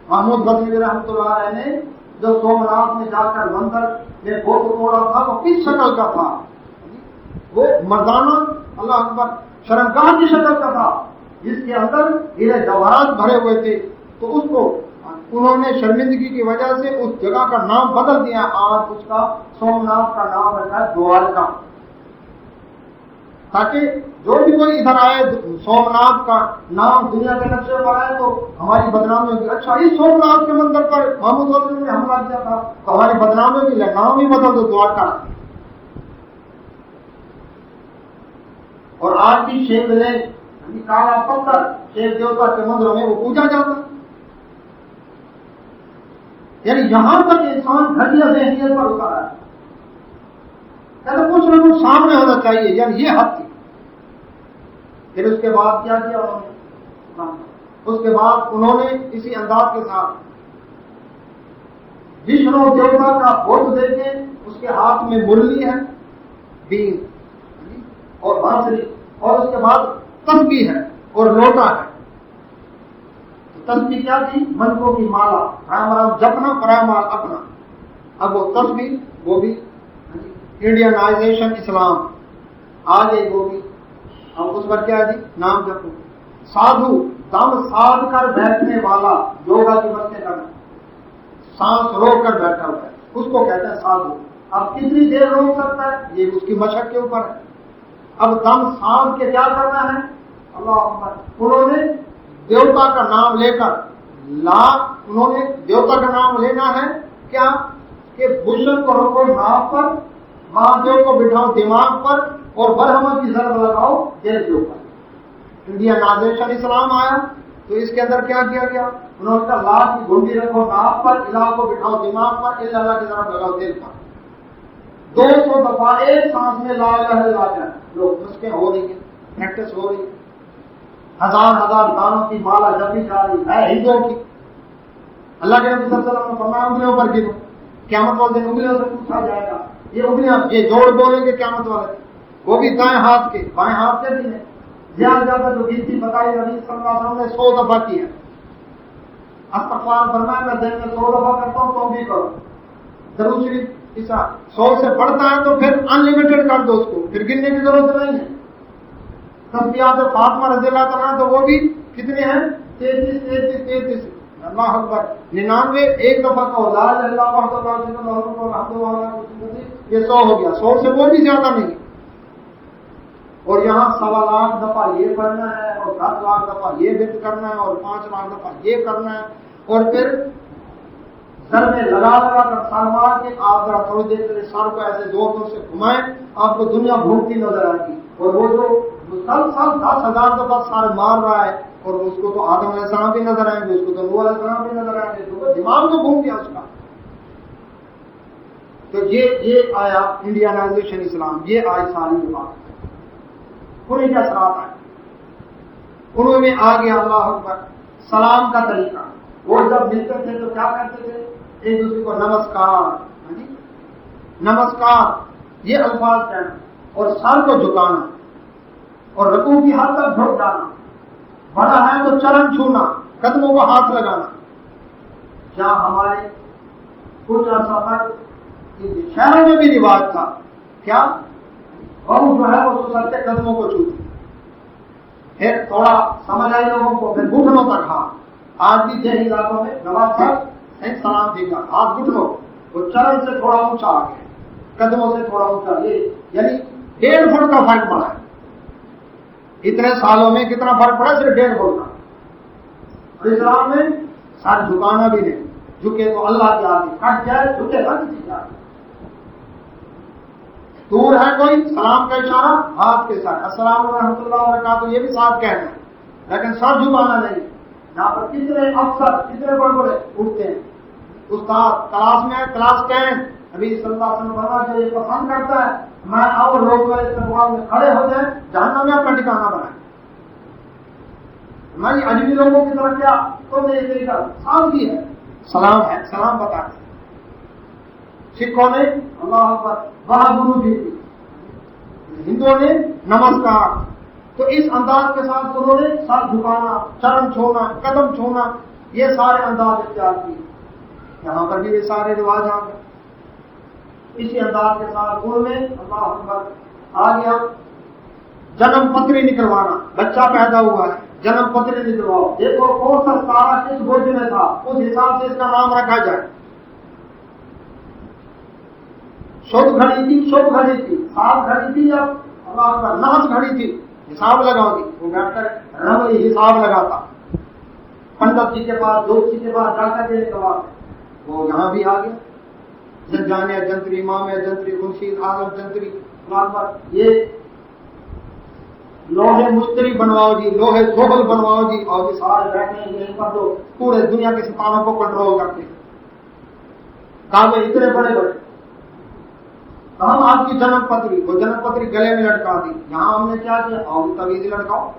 محمود غزنوی رحمۃ اللہ علیہ نے جو سومناتھ میں جا کر مندر میں بت توڑا تھا، وہ کس شکل کا تھا؟ وہ مردانہ، اللہ اکبر، شرمگاہ کی شکل کا تھا، جس کے اندر ہیرے جواہرات بھرے ہوئے تھے۔ تو اس کو انہوں نے شرمندگی کی وجہ سے اس جگہ کا نام بدل دیا، آج اس کا سومناتھ کا نام رکھا ہے دوارکا، تاکہ جو بھی کوئی ادھر آئے سومناتھ کا نام دنیا کے نقشے پر آئے تو ہماری بدنامی ہوگی، اچھا اس سومناتھ کے مندر پر محمود غزنوی نے حملہ کیا تھا تو ہماری بدنامی ہوگی، نام ہی بدل دو دوارکا۔ اور آج بھی شیو نے کالا پتھر شیو دیوتا کے مندروں میں وہ پوجا جاتا، یعنی یہاں تک انسان گھٹیا ذہنیت پر اترا ہے۔ کہتے کچھ نہ کچھ سامنے ہونا چاہیے، یعنی یہ حد تھی۔ پھر اس کے بعد کیا کیا انہوں نے؟ اس کے بعد انہوں نے اسی انداز کے ساتھ وشنو دیوتا کا بت دے کے اس کے ہاتھ میں مرلی ہے، بین اور بانسری، اور اس کے بعد تسبیح ہے اور لوٹا ہے۔ تسبیح کیا تھی؟ منتروں کی مالا، رام رام جپنا، پرام اپنا۔ اب وہ تسبیح وہ بھی انڈینائزیشن اسلام آ گئی، وہ بھی اب اس پر کیا ہے جی؟ نام جپو۔ سادھو، دم سادھ کر بیٹھنے والا، یوگا کی باتیں کرنا، سانس روک کر بیٹھا ہوا ہے، اس کو کہتے ہیں سادھو۔ اب کتنی دیر روک سکتا ہے یہ اس کی مشق کے اوپر ہے۔ اب دم سانس کے کیا کرنا ہے؟ اللہ اکبر۔ انہوں نے دیوتا کا نام لے کر انہوں نے دیوتا کا نام لینا ہے کیا کہ بشن کو رکھو ناف پر، مہادیو کو بٹھاؤ دماغ پر، اور برہمن کی ضرب لگاؤ دل کے اوپر۔ انڈینائزیشن اسلام آیا تو اس کے اندر کیا کیا گیا؟ انہوں نے کہا لا کی گھنٹی رکھو ناف پر، الہ کو بٹھاؤ دماغ پر، اللہ کی ضرب لگاؤ دل پر۔ 200 دفعہ ایک سانس میں لا الہ الا اللہ، لوگ مشقیں ہو رہی ہیں، پریکٹس ہو رہی ہے، ہزار دانوں کی مالا جپی جا رہی ہے ہندوؤں کی۔ اللہ کے نبی صلی اللہ علیہ وسلم نے فرمایا انگلیوں پر گنو، قیامت والے دن انگلیوں سے پوچھا جائے گا۔ یہ انگلیاں یہ جوڑ بولیں گے قیامت والے دن، وہ بھی دائیں ہاتھ کے، بائیں ہاتھ کے بھی ہیں۔ زیادہ جو گنتی بتائی نبی صلی اللہ علیہ وسلم نے 100 دفعہ کی ہے۔ استغفار فرمایا میں دن میں 100 دفعہ کرتا ہوں، تم بھی کرو۔ درود شریف 100 سے بڑھتا ہے تو پھر ان لمیٹڈ کر دو اس کو، پھر گننے کی ضرورت نہیں ہے۔ تسبیحات فاطمہ رضی اللہ تعالیٰ تو وہ بھی کتنے ہیں؟ 33 اللہ اکبر 99 ایک دفعہ کہو لا الہ الا اللہ وحدہ لا شریک لہ لہ الملک وله الحمد، یہ 100 ہو گیا، 100 سے وہ بھی زیادہ نہیں۔ اور یہاں 1.25 لاکھ دفعہ یہ پڑھنا ہے، اور 10 لاکھ دفعہ یہ بت کرنا ہے، اور 5 لاکھ دفعہ یہ کرنا ہے، اور پھر سر میں لگا کر سر مار کے آپ ذرا تھوڑی دیر کے لیے سر کو ایسے زور سے گھمائیں، آپ کو دنیا گھومتی نظر آئے گی۔ اور وہ جو مسلسل 10,000 دفعہ سر مار رہا ہے، اور اس کو تو آدم علیہ السلام بھی نظر آئیں گے، اس کو تو نوح علیہ السلام بھی نظر آئیں گے، تو دماغ تو گھوم گیا اس کا۔ تو یہ آیا انڈینائزیشن اسلام، یہ آئی ساری بات، انہیں کے اثرات آئے، انہوں میں آ گیا اللہ اکبر سلام کا طریقہ۔ وہ جب ملتے تھے تو کیا کرتے تھے؟ ایک دوسرے کو نمسکار، نمسکار یہ الفاظ کہنا، اور سر کو جھکانا، اور رکوع کی حد تک جھک جانا، بڑا ہے تو چرن چھونا، قدموں کو ہاتھ لگانا۔ کیا ہمارے کچھ عرصہ تک شہروں میں بھی رواج تھا کیا؟ بہو جو ہے وہ سر کے قدموں کو چھوتی، پھر تھوڑا سمجھ آئی لوگوں کو، پھر گھٹنوں تک ہاتھ۔ آج بھی دیہی علاقوں میں نماز صاحب سلام ٹھیک ہے، ہاتھ گھٹنوں، وہ چرن سے تھوڑا اونچا آ گیا، قدموں سے تھوڑا اونچا، یہ یعنی 1.5 فٹ کا فرق پڑا ہے۔ اتنے سالوں میں کتنا فرق پڑا؟ صرف 1.5 فٹ کا۔ اور اسلام میں سر جھکانا بھی نہیں، جھکے تو اللہ کے آگے، کٹ جائے جھکے گا کسی کے آگے۔ دور ہے کوئی سلام کا اشارہ ہاتھ کے ساتھ، السلام ورحمۃ اللہ وبرکاتہ، یہ بھی ساتھ کہنا ہے، لیکن سر جھکانا نہیں۔ یہاں پر کتنے افسر کتنے بڑے بڑے اٹھتے ہیں، استاد کلاس میں کلاس 10 نبی صلی اللہ علیہ وسلم فرمایا جو یہ پسند کرتا ہے میں اور لوگ استقبال میں کھڑے ہو جائیں، جہنم میں اپنا ٹھکانہ بنائیں۔ ہماری اجنبی لوگوں کی طرف کیا تو یہ طریقہ سادگی ہے، سلام ہے، سلام بتاتے ہیں۔ سکھوں نے اللہ اکبر وہاں گرو جی کی، ہندوؤں نے نمسکار۔ تو اس انداز کے ساتھ انہوں نے سر جھکانا، چرن چھونا، قدم چھونا، یہ سارے انداز اختیار کیے۔ یہاں پر بھی یہ سارے رواج آ گئے۔ اسی انداز کے ساتھ ان میں اللہ اکبر آ گیا جنم پتری نکلوانا، بچہ پیدا ہوا ہے جنم پتری نکلواؤ، دیکھو کون سا تارا کس برج میں تھا، اس حساب سے اس کا نام رکھا جائے۔ شبھ گھڑی تھی، شبھ گھڑی تھی، سات گھڑی تھی، یا اللہ اکبر نحس گھڑی تھی، حساب لگاؤ گی، وہ بیٹھ کر رملی حساب لگاتا، پنڈت جی کے پاس جوت جی کے پاس جا کر کے نکلواتے۔ وہ یہاں بھی آ گیا جنجانیہ جنتری، امامیہ جنتری، خورشید عالم جنتری، یہ لوہے مشتری بنواؤ جی، لوہے زحل بنواؤ جی، اور یہ سارے بیٹھے ہیں یہیں پر جو پورے دنیا کے ستاروں کو کنٹرول کرتے ہیں، کعبے اتنے بڑے بڑے۔ تو ہم آپ کی جنم پتری، وہ جنم پتری گلے میں لٹکا دی. یہاں ہم نے کیا کیا؟ اور تویز لٹکاؤ.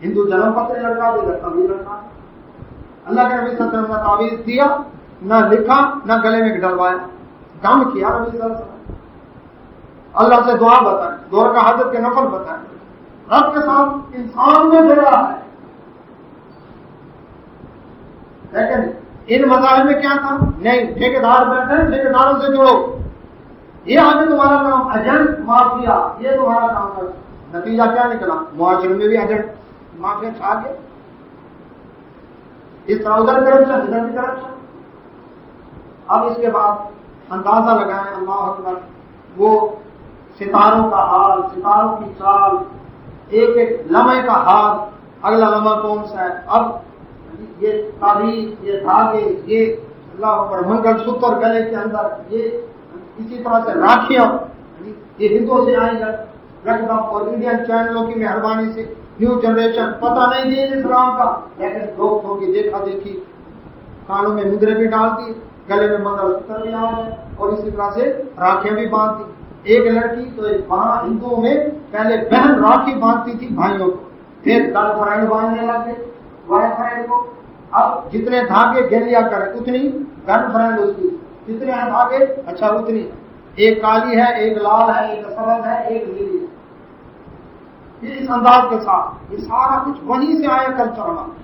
ہندو جنم پتری لٹکا دے گا، تویز لٹکا. اللہ کے نبی صلی اللہ علیہ وسلم نے تعویذ دیا، نہ لکھا نہ گلے میں ڈلوایا، کام کیا نبی صلی اللہ علیہ وسلم. اللہ سے دعا بتائیں، دو رکعت حاجت کے نفل بتائیں. رب کے ساتھ انسان میں جڑا ہے. لیکن ان مذاہب میں کیا تھا؟ نہیں، ٹھیکیدار بیٹھے، ٹھیکیداروں سے جڑو. یہ آگے تمہارا کام ایجنٹ مافیا، یہ تمہارا کام ہے. نتیجہ کیا نکلا؟ معاشرے میں بھی ایجنٹ مافیا چھا گئے. اس طرح ادھر کرپشن، ادھر بھی کرپشن. اب اس کے بعد اندازہ لگائیں، اللہ اکبر، وہ ستاروں کا حال، ستاروں کی چال، ایک ایک لمحے کا حال، اگلا لمحہ کون سا ہے. اب یہ تعویذ، یہ دھاگے، یہ اللہ اکبر منگل سوتر گلے کے اندر، یہ اسی طرح سے راکھیاں، یہ ہندوؤں سے آئیں گے رکھ دو. اور انڈین چینلوں کی مہربانی سے نیو جنریشن پتہ نہیں دین اسلام کا، لیکن لوگوں کی دیکھا دیکھی کانوں میں مدرے بھی ڈال دی، گلے میں منگل سوتر بھی آ گئے، اور اسی طرح سے راکھیاں بھی باندھ دی. ایک لڑکی تو وہاں ہندوؤں میں پہلے بہن راکھی باندھتی تھی بھائیوں کو، پھر گرل فرینڈ باندھنے لگے وائف فرینڈ کو. اب جتنے دھاگے گن لیا کرے اتنی گرل فرینڈ اس کی، جتنے ہیں دھاگے اچھا اتنی. ایک کالی ہے، ایک لال ہے، ایک سفید ہے، ایک نیلی ہے. اس انداز کے ساتھ یہ سارا کچھ وہیں سے آیا کلچر ہمارا.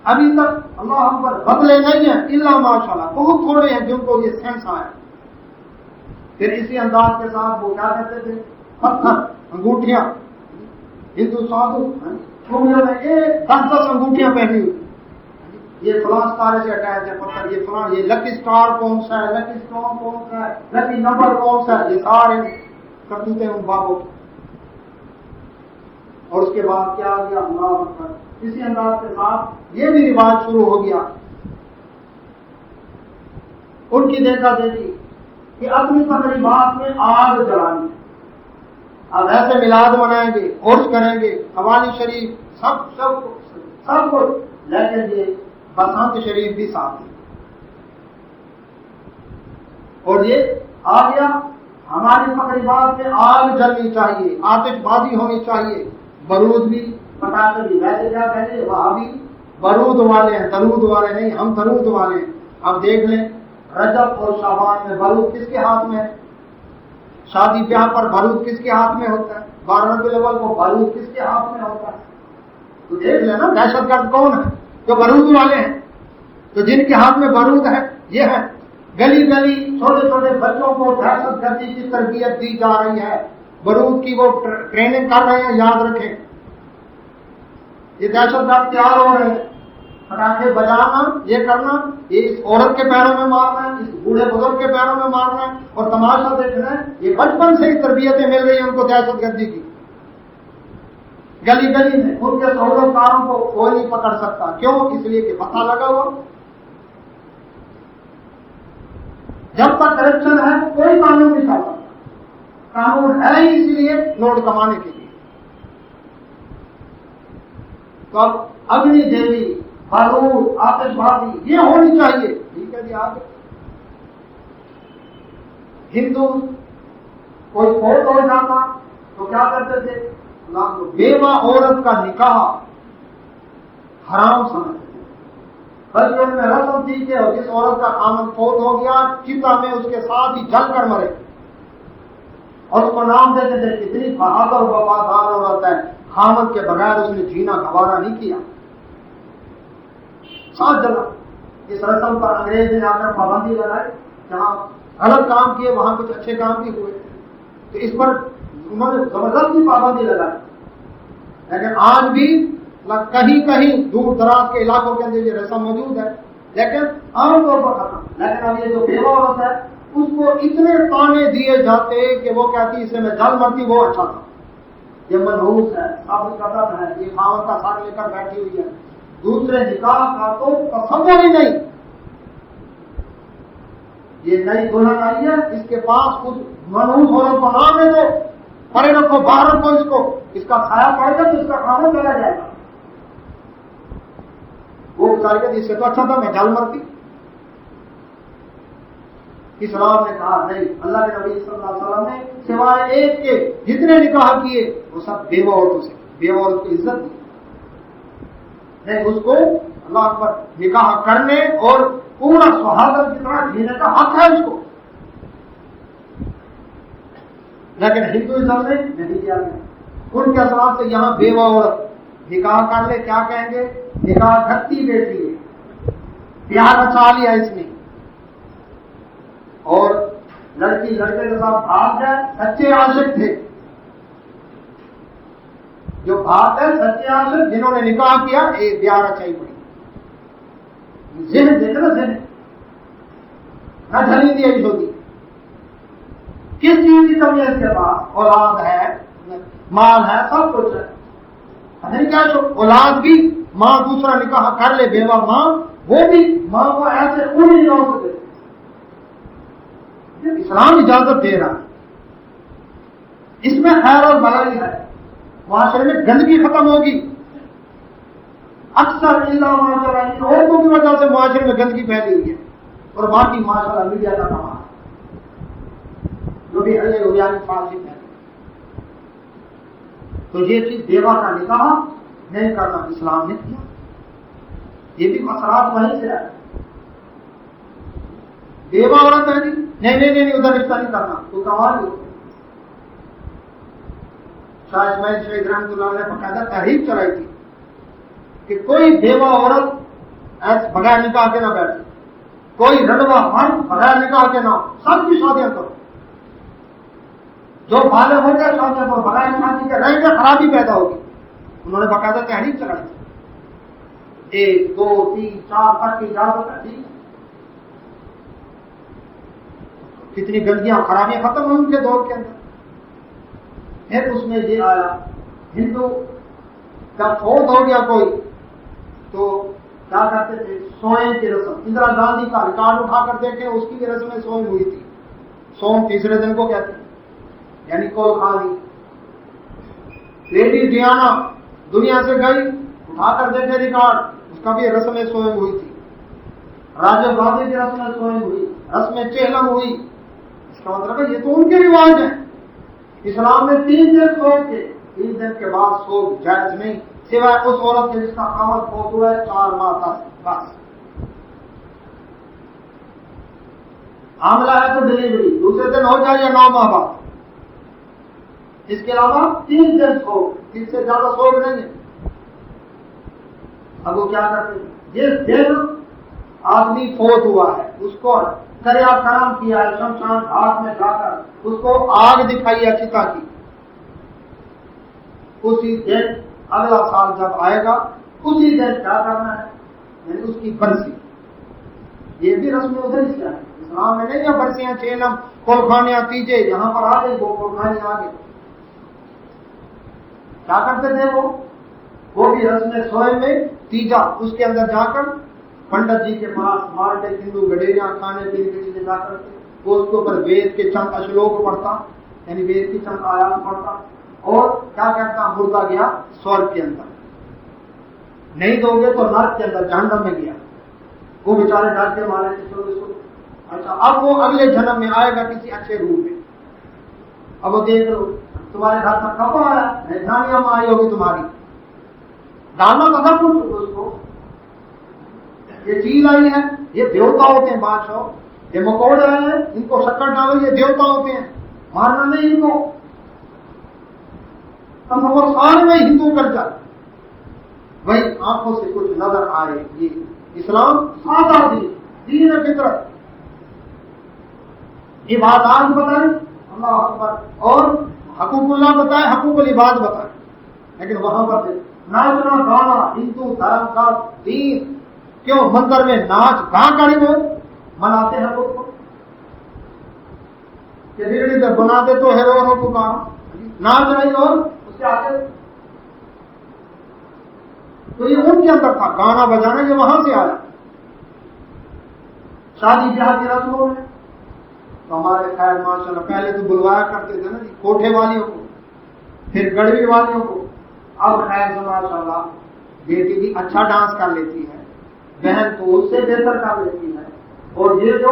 ابھی تک اللہ اکبر بدلے نہیں ہیں، الا ماشاءاللہ بہت تھوڑے ہیں جن کو یہ سینس آیا. پھر اسی انداز کے ساتھ وہ کیا کہتے تھے؟ پتھر، انگوٹھیاں. ہندو سادھو چوڑیوں میں ایک 10 انگوٹھیاں پہنی ہوئی، یہ فلاں ستارے سے اٹیچ ہے پتھر، یہ فلاں، یہ لکی اسٹار کون سا ہے، لکی اسٹون کون سا ہے، لکی نمبر کون سا ہے، یہ سارے کرتوتے ہیں ان بابوں کی. اور اس کے بعد کیا آ گیا؟ اللہ اکبر. اسی انداز کے ساتھ یہ بھی رواج شروع ہو گیا ان کی دیکھا دیکھی کہ اپنی تقریبات میں آگ جلانی. اب ایسے میلاد منائیں گے، عرس کریں گے، قوالی شریف، سب کچھ، لیکن یہ بسنت شریف بھی ساتھ ہے. اور یہ آ گیا ہماری تقریبات میں آگ جلنی چاہیے، آتش بازی ہونی چاہیے، بارود بھی، پٹاخے بھی. ویسے کیا کہتے ہیں وہاں بھی بارود والے ہیں، درود والے نہیں، ہم درود والے ہیں. اب دیکھ لیں رجب اور شعبان میں بارود کس کے ہاتھ میں ہے؟ شادی بیاہ پر بارود کس کے ہاتھ میں ہوتا ہے؟ 12 ربیع الاول کو بارود کس کے ہاتھ میں ہوتا ہے؟ تو دیکھ لینا دہشت گرد کون ہے؟ جو بارود والے ہیں. تو جن کے ہاتھ میں بارود ہے یہ ہے. گلی گلی چھوٹے چھوٹے بچوں کو دہشت گردی کی تربیت دی جا رہی ہے، بارود کی وہ ٹریننگ کر رہے ہیں. یاد رکھیں یہ دہشت گرد تیار ہو رہے ہیں. پٹاخے بجانا، یہ کرنا، یہ اس عورت کے پیروں میں مارنا ہے، اس بوڑھے بزرگ کے پیروں میں مارنا ہے، اور تماشا دیکھنا ہے. یہ بچپن سے ہی تربیتیں مل رہی ہیں ان کو دہشت گردی کی. گلی گلی میں ان کے سہولت کاروں کو کوئی نہیں پکڑ سکتا. کیوں؟ اس لیے کہ پتہ لگا ہوا. جب تک کرپشن ہے کوئی قانون نہیں چلتا. قانون ہے ہی اس لیے نوٹ کمانے کے لیے. تو اب اگنی دیوی، بارود، آتش بازی یہ ہونی چاہیے. ٹھیک ہے جی. آگے ہندو کوئی فوت ہو جاتا تو کیا کرتے تھے؟ بیوہ عورت کا نکاح حرام سمجھتے تھے. بلکہ ان میں رسم تھی کہ جس عورت کا خامد فوت ہو گیا چتا میں اس کے ساتھ ہی جل کر مرے، اور اس کو نام دیتے تھے اتنی بہادر و وفادار عورت ہے، خامد کے بغیر اس نے جینا گوارا نہیں کیا. ساتھ جلا. اس رسم پر انگریز نے آ کر پابندی لگائی. جہاں غلط کام کیے وہاں کچھ اچھے کام بھی ہوئے، تو اس پر انہوں نے زبردستی پابندی لگائی. لیکن آج بھی کہیں کہیں دور دراز کے علاقوں کے اندر یہ رسم موجود ہے، لیکن عام طور پر ختم. لیکن اب یہ جو بیوہ عورت ہے اس کو اتنے تانے دیے جاتے کہ وہ کہتی اسے میں جل مرتی وہ اچھا تھا. یہ منحوس ہے، ثابت قدم ہے، یہ خاوند کا ساتھ لے کر بیٹھی ہوئی ہے. دوسرے نکاح کا تو تصور ہی نہیں. یہ نئی دلہن آئی ہے، اس کے پاس کچھ منحوس عورت کو نام دے دو، پرے رکھو، باہر رکھو اس کو، اس کا سایہ پڑے گا تو اس کا خامد چلا جائے گا. وہ بچارے کہ اس سے تو اچھا تھا میں جل مرتی. اسلام نے کہا نہیں، اللہ کے نبی صلی اللہ علیہ وسلم نے سوائے ایک کے جتنے نکاح کیے وہ سب بیوہ عورتوں سے، بیوہ عورت کو عزت دی، نہیں اس کو اللہ اکبر نکاح کرنے اور پورا سہاگن کی طرح جینے کا حق ہے اس کو، لیکن ہندوازم نے نہیں دیا گیا۔ ان کے اثرات سے یہاں بیوہ عورت نکاح کر لے کیا کہیں گے؟ نکاح گھٹتی بیٹی ہے، پیار بچا لیا اس نے، اور لڑکی لڑکے کے ساتھ بھاگ جائے، سچے عاشق تھے جو بھاگ گئے، سچے عاشق جنہوں نے نکاح کیا، ایک بیاہ رچائی پڑی، ذہن دیکھنا، ذہن نہ جھلی دی ایش ہوتی، کس چیز کی کمی ہے اس کے پاس؟ اولاد ہے، مال ہے، سب کچھ ہے، نہیں کیا اولاد بھی، ماں دوسرا نکاح کر لے بیوہ ماں، وہ بھی ماں کو ایسے پوری نکاح سے دے، اسلام اجازت دے رہا ہے، اس میں خیر اور بھلائی ہے، معاشرے میں گندگی ختم ہوگی۔ اکثر عورتوں کی وجہ سے معاشرے میں گندگی پھیلی ہوئی ہے، اور باقی ماشاءاللہ میڈیا کا کام ہے جو بھی فارسی ہے، تو یہ چیز بیوہ کا نکاح نہیں کرنا اسلام نے کیا، یہ بھی اثرات وہیں سے آئے۔ بیوہ عورت ہے جی، نہیں ادھر رشتہ نہیں کرنا، تو کمال ہو۔ شاہ اسماعیل شہید رحمۃ اللہ نے باقاعدہ تحریک چلائی تھی کہ کوئی بیوہ عورت ایسے بغیر نکاح کے نہ بیٹھے، کوئی رنڈوا مرد بغیر نکاح کے نہ، سب کی شادیاں کرو، جو بالغ ہو گئے شادیاں کرو، بغیر نکاح کے رہیں گے خرابی پیدا ہوگی۔ انہوں نے باقاعدہ تحریک چلائی تھی، 1 2 3 4 تک کی اجازت ہے، ٹھیک، کتنی گندگیاں خرابیاں ختم ہوئی ان کے دور کے اندر۔ پھر اس میں یہ آیا، ہندو جب فوت ہو گیا کوئی تو کیا کرتے تھے؟ سوئیں کی رسم، اندرا گاندھی کا ریکارڈ اٹھا کر دیکھیں، اس کی رسم میں سوئیں ہوئی تھی، سوم تیسرے دن کو کہتے ہیں، یعنی کول خانی۔ لیڈی ڈیانا دنیا سے گئی، اٹھا کر دیکھے ریکارڈ، اس کا بھی رسم سوئیں ہوئی تھی۔ راجیو گاندھی کی رسم سوئیں ہوئی، رسم چہلم ہوئی، اس کا مطلب ہے یہ تو ان کے رواج ہیں۔ اسلام نے 3 دن سوگ کے، 3 دن کے بعد سوگ جائز نہیں، سوائے اس عورت کے جس کا خاوند فوت ہوا ہے 4 ماہ تک، بس حاملہ ہے تو ڈلیوری دوسرے دن ہو جائے یا 9 ماہ بعد، اس کے علاوہ 3 دن سوگ، اس سے زیادہ سوگ نہیں ہے۔ اب وہ کیا کرتے ہیں؟ جس دن آدمی فوت ہوا ہے اس کو کریا کرم کیا ہے، شمشان گھاٹ میں جا کر اس کو آگ دکھائی ہے چتا کی، اسی دن اگلا سال جب آئے گا اسی دن کیا کرنا ہے؟ یعنی اس کی برسی، یہ بھی رسم ادھر ہی سے ہے، اسلام میں نہیں ہے برسیاں چیلم کولخانیاں تیجے، یہاں پر آ گئی وہ کولخانی آ گئی۔ کیا کرتے تھے وہ بھی رسم سوئے میں تیجا، اس کے اندر جا کر پنڈت جی کے پاس مالٹے ہندو گڈیریاں کھانے پینے کی چیزیں جا کر وہ اس کے اوپر وید کے چند اشلوک پڑھتا، یعنی وید کی چند آیات پڑھتا، اور کیا کہتا؟ مردہ گیا سورگ کے اندر، نہیں دو گے تو نرک کے اندر جہنم میں گیا، وہ بیچارے ڈر کے مارے تھے۔ اچھا اب وہ اگلے جنم میں آئے گا کسی اچھے روپ میں، اب وہ دیکھ لو تمہارے گھر تک کب آیا، نانیاں میں آئی ہوگی تمہاری، ڈالنا تو سب کچھ اس کو، یہ چیز آئی ہے، یہ دیوتا ہوتے ہیں بادشاہ، یہ مکوڑے آئے ہیں ان کو شکر ڈالو، یہ دیوتا ہوتے ہیں، مارنا نہیں ان کو۔ تصور سال میں ہندو کر جائے وہی آنکھوں سے کچھ نظر آئے، یہ اسلام سادہ دین فطرت، عبادات بتائیں اللہ اکبر، اور حقوق اللہ بتائے، حقوق العباد بتائے، لیکن وہاں پر ناچنا گانا ہندو دھرم کا دین، کیوں مندر میں ناچ گاں کری وہ مناتے ہیں لوگ کہ ریڑھی پہ بنا دے تو ہیرو کو کہاں ناچ رہی اور اس کے آگے، تو یہ ان کے اندر تھا گانا بجانا، یہ وہاں سے آیا۔ شادی بیاہ کی رسموں میں تو ہمارے خیر ماشاءاللہ پہلے تو بلوایا کرتے تھے نا جی، کوٹھے والیوں کو، پھر گڑوی والیوں کو، اب خیر سے ماشاءاللہ بیٹی بھی اچھا ڈانس کر لیتی ہے، بہن تو اس سے بہتر کر لیتی ہے، اور یہ جو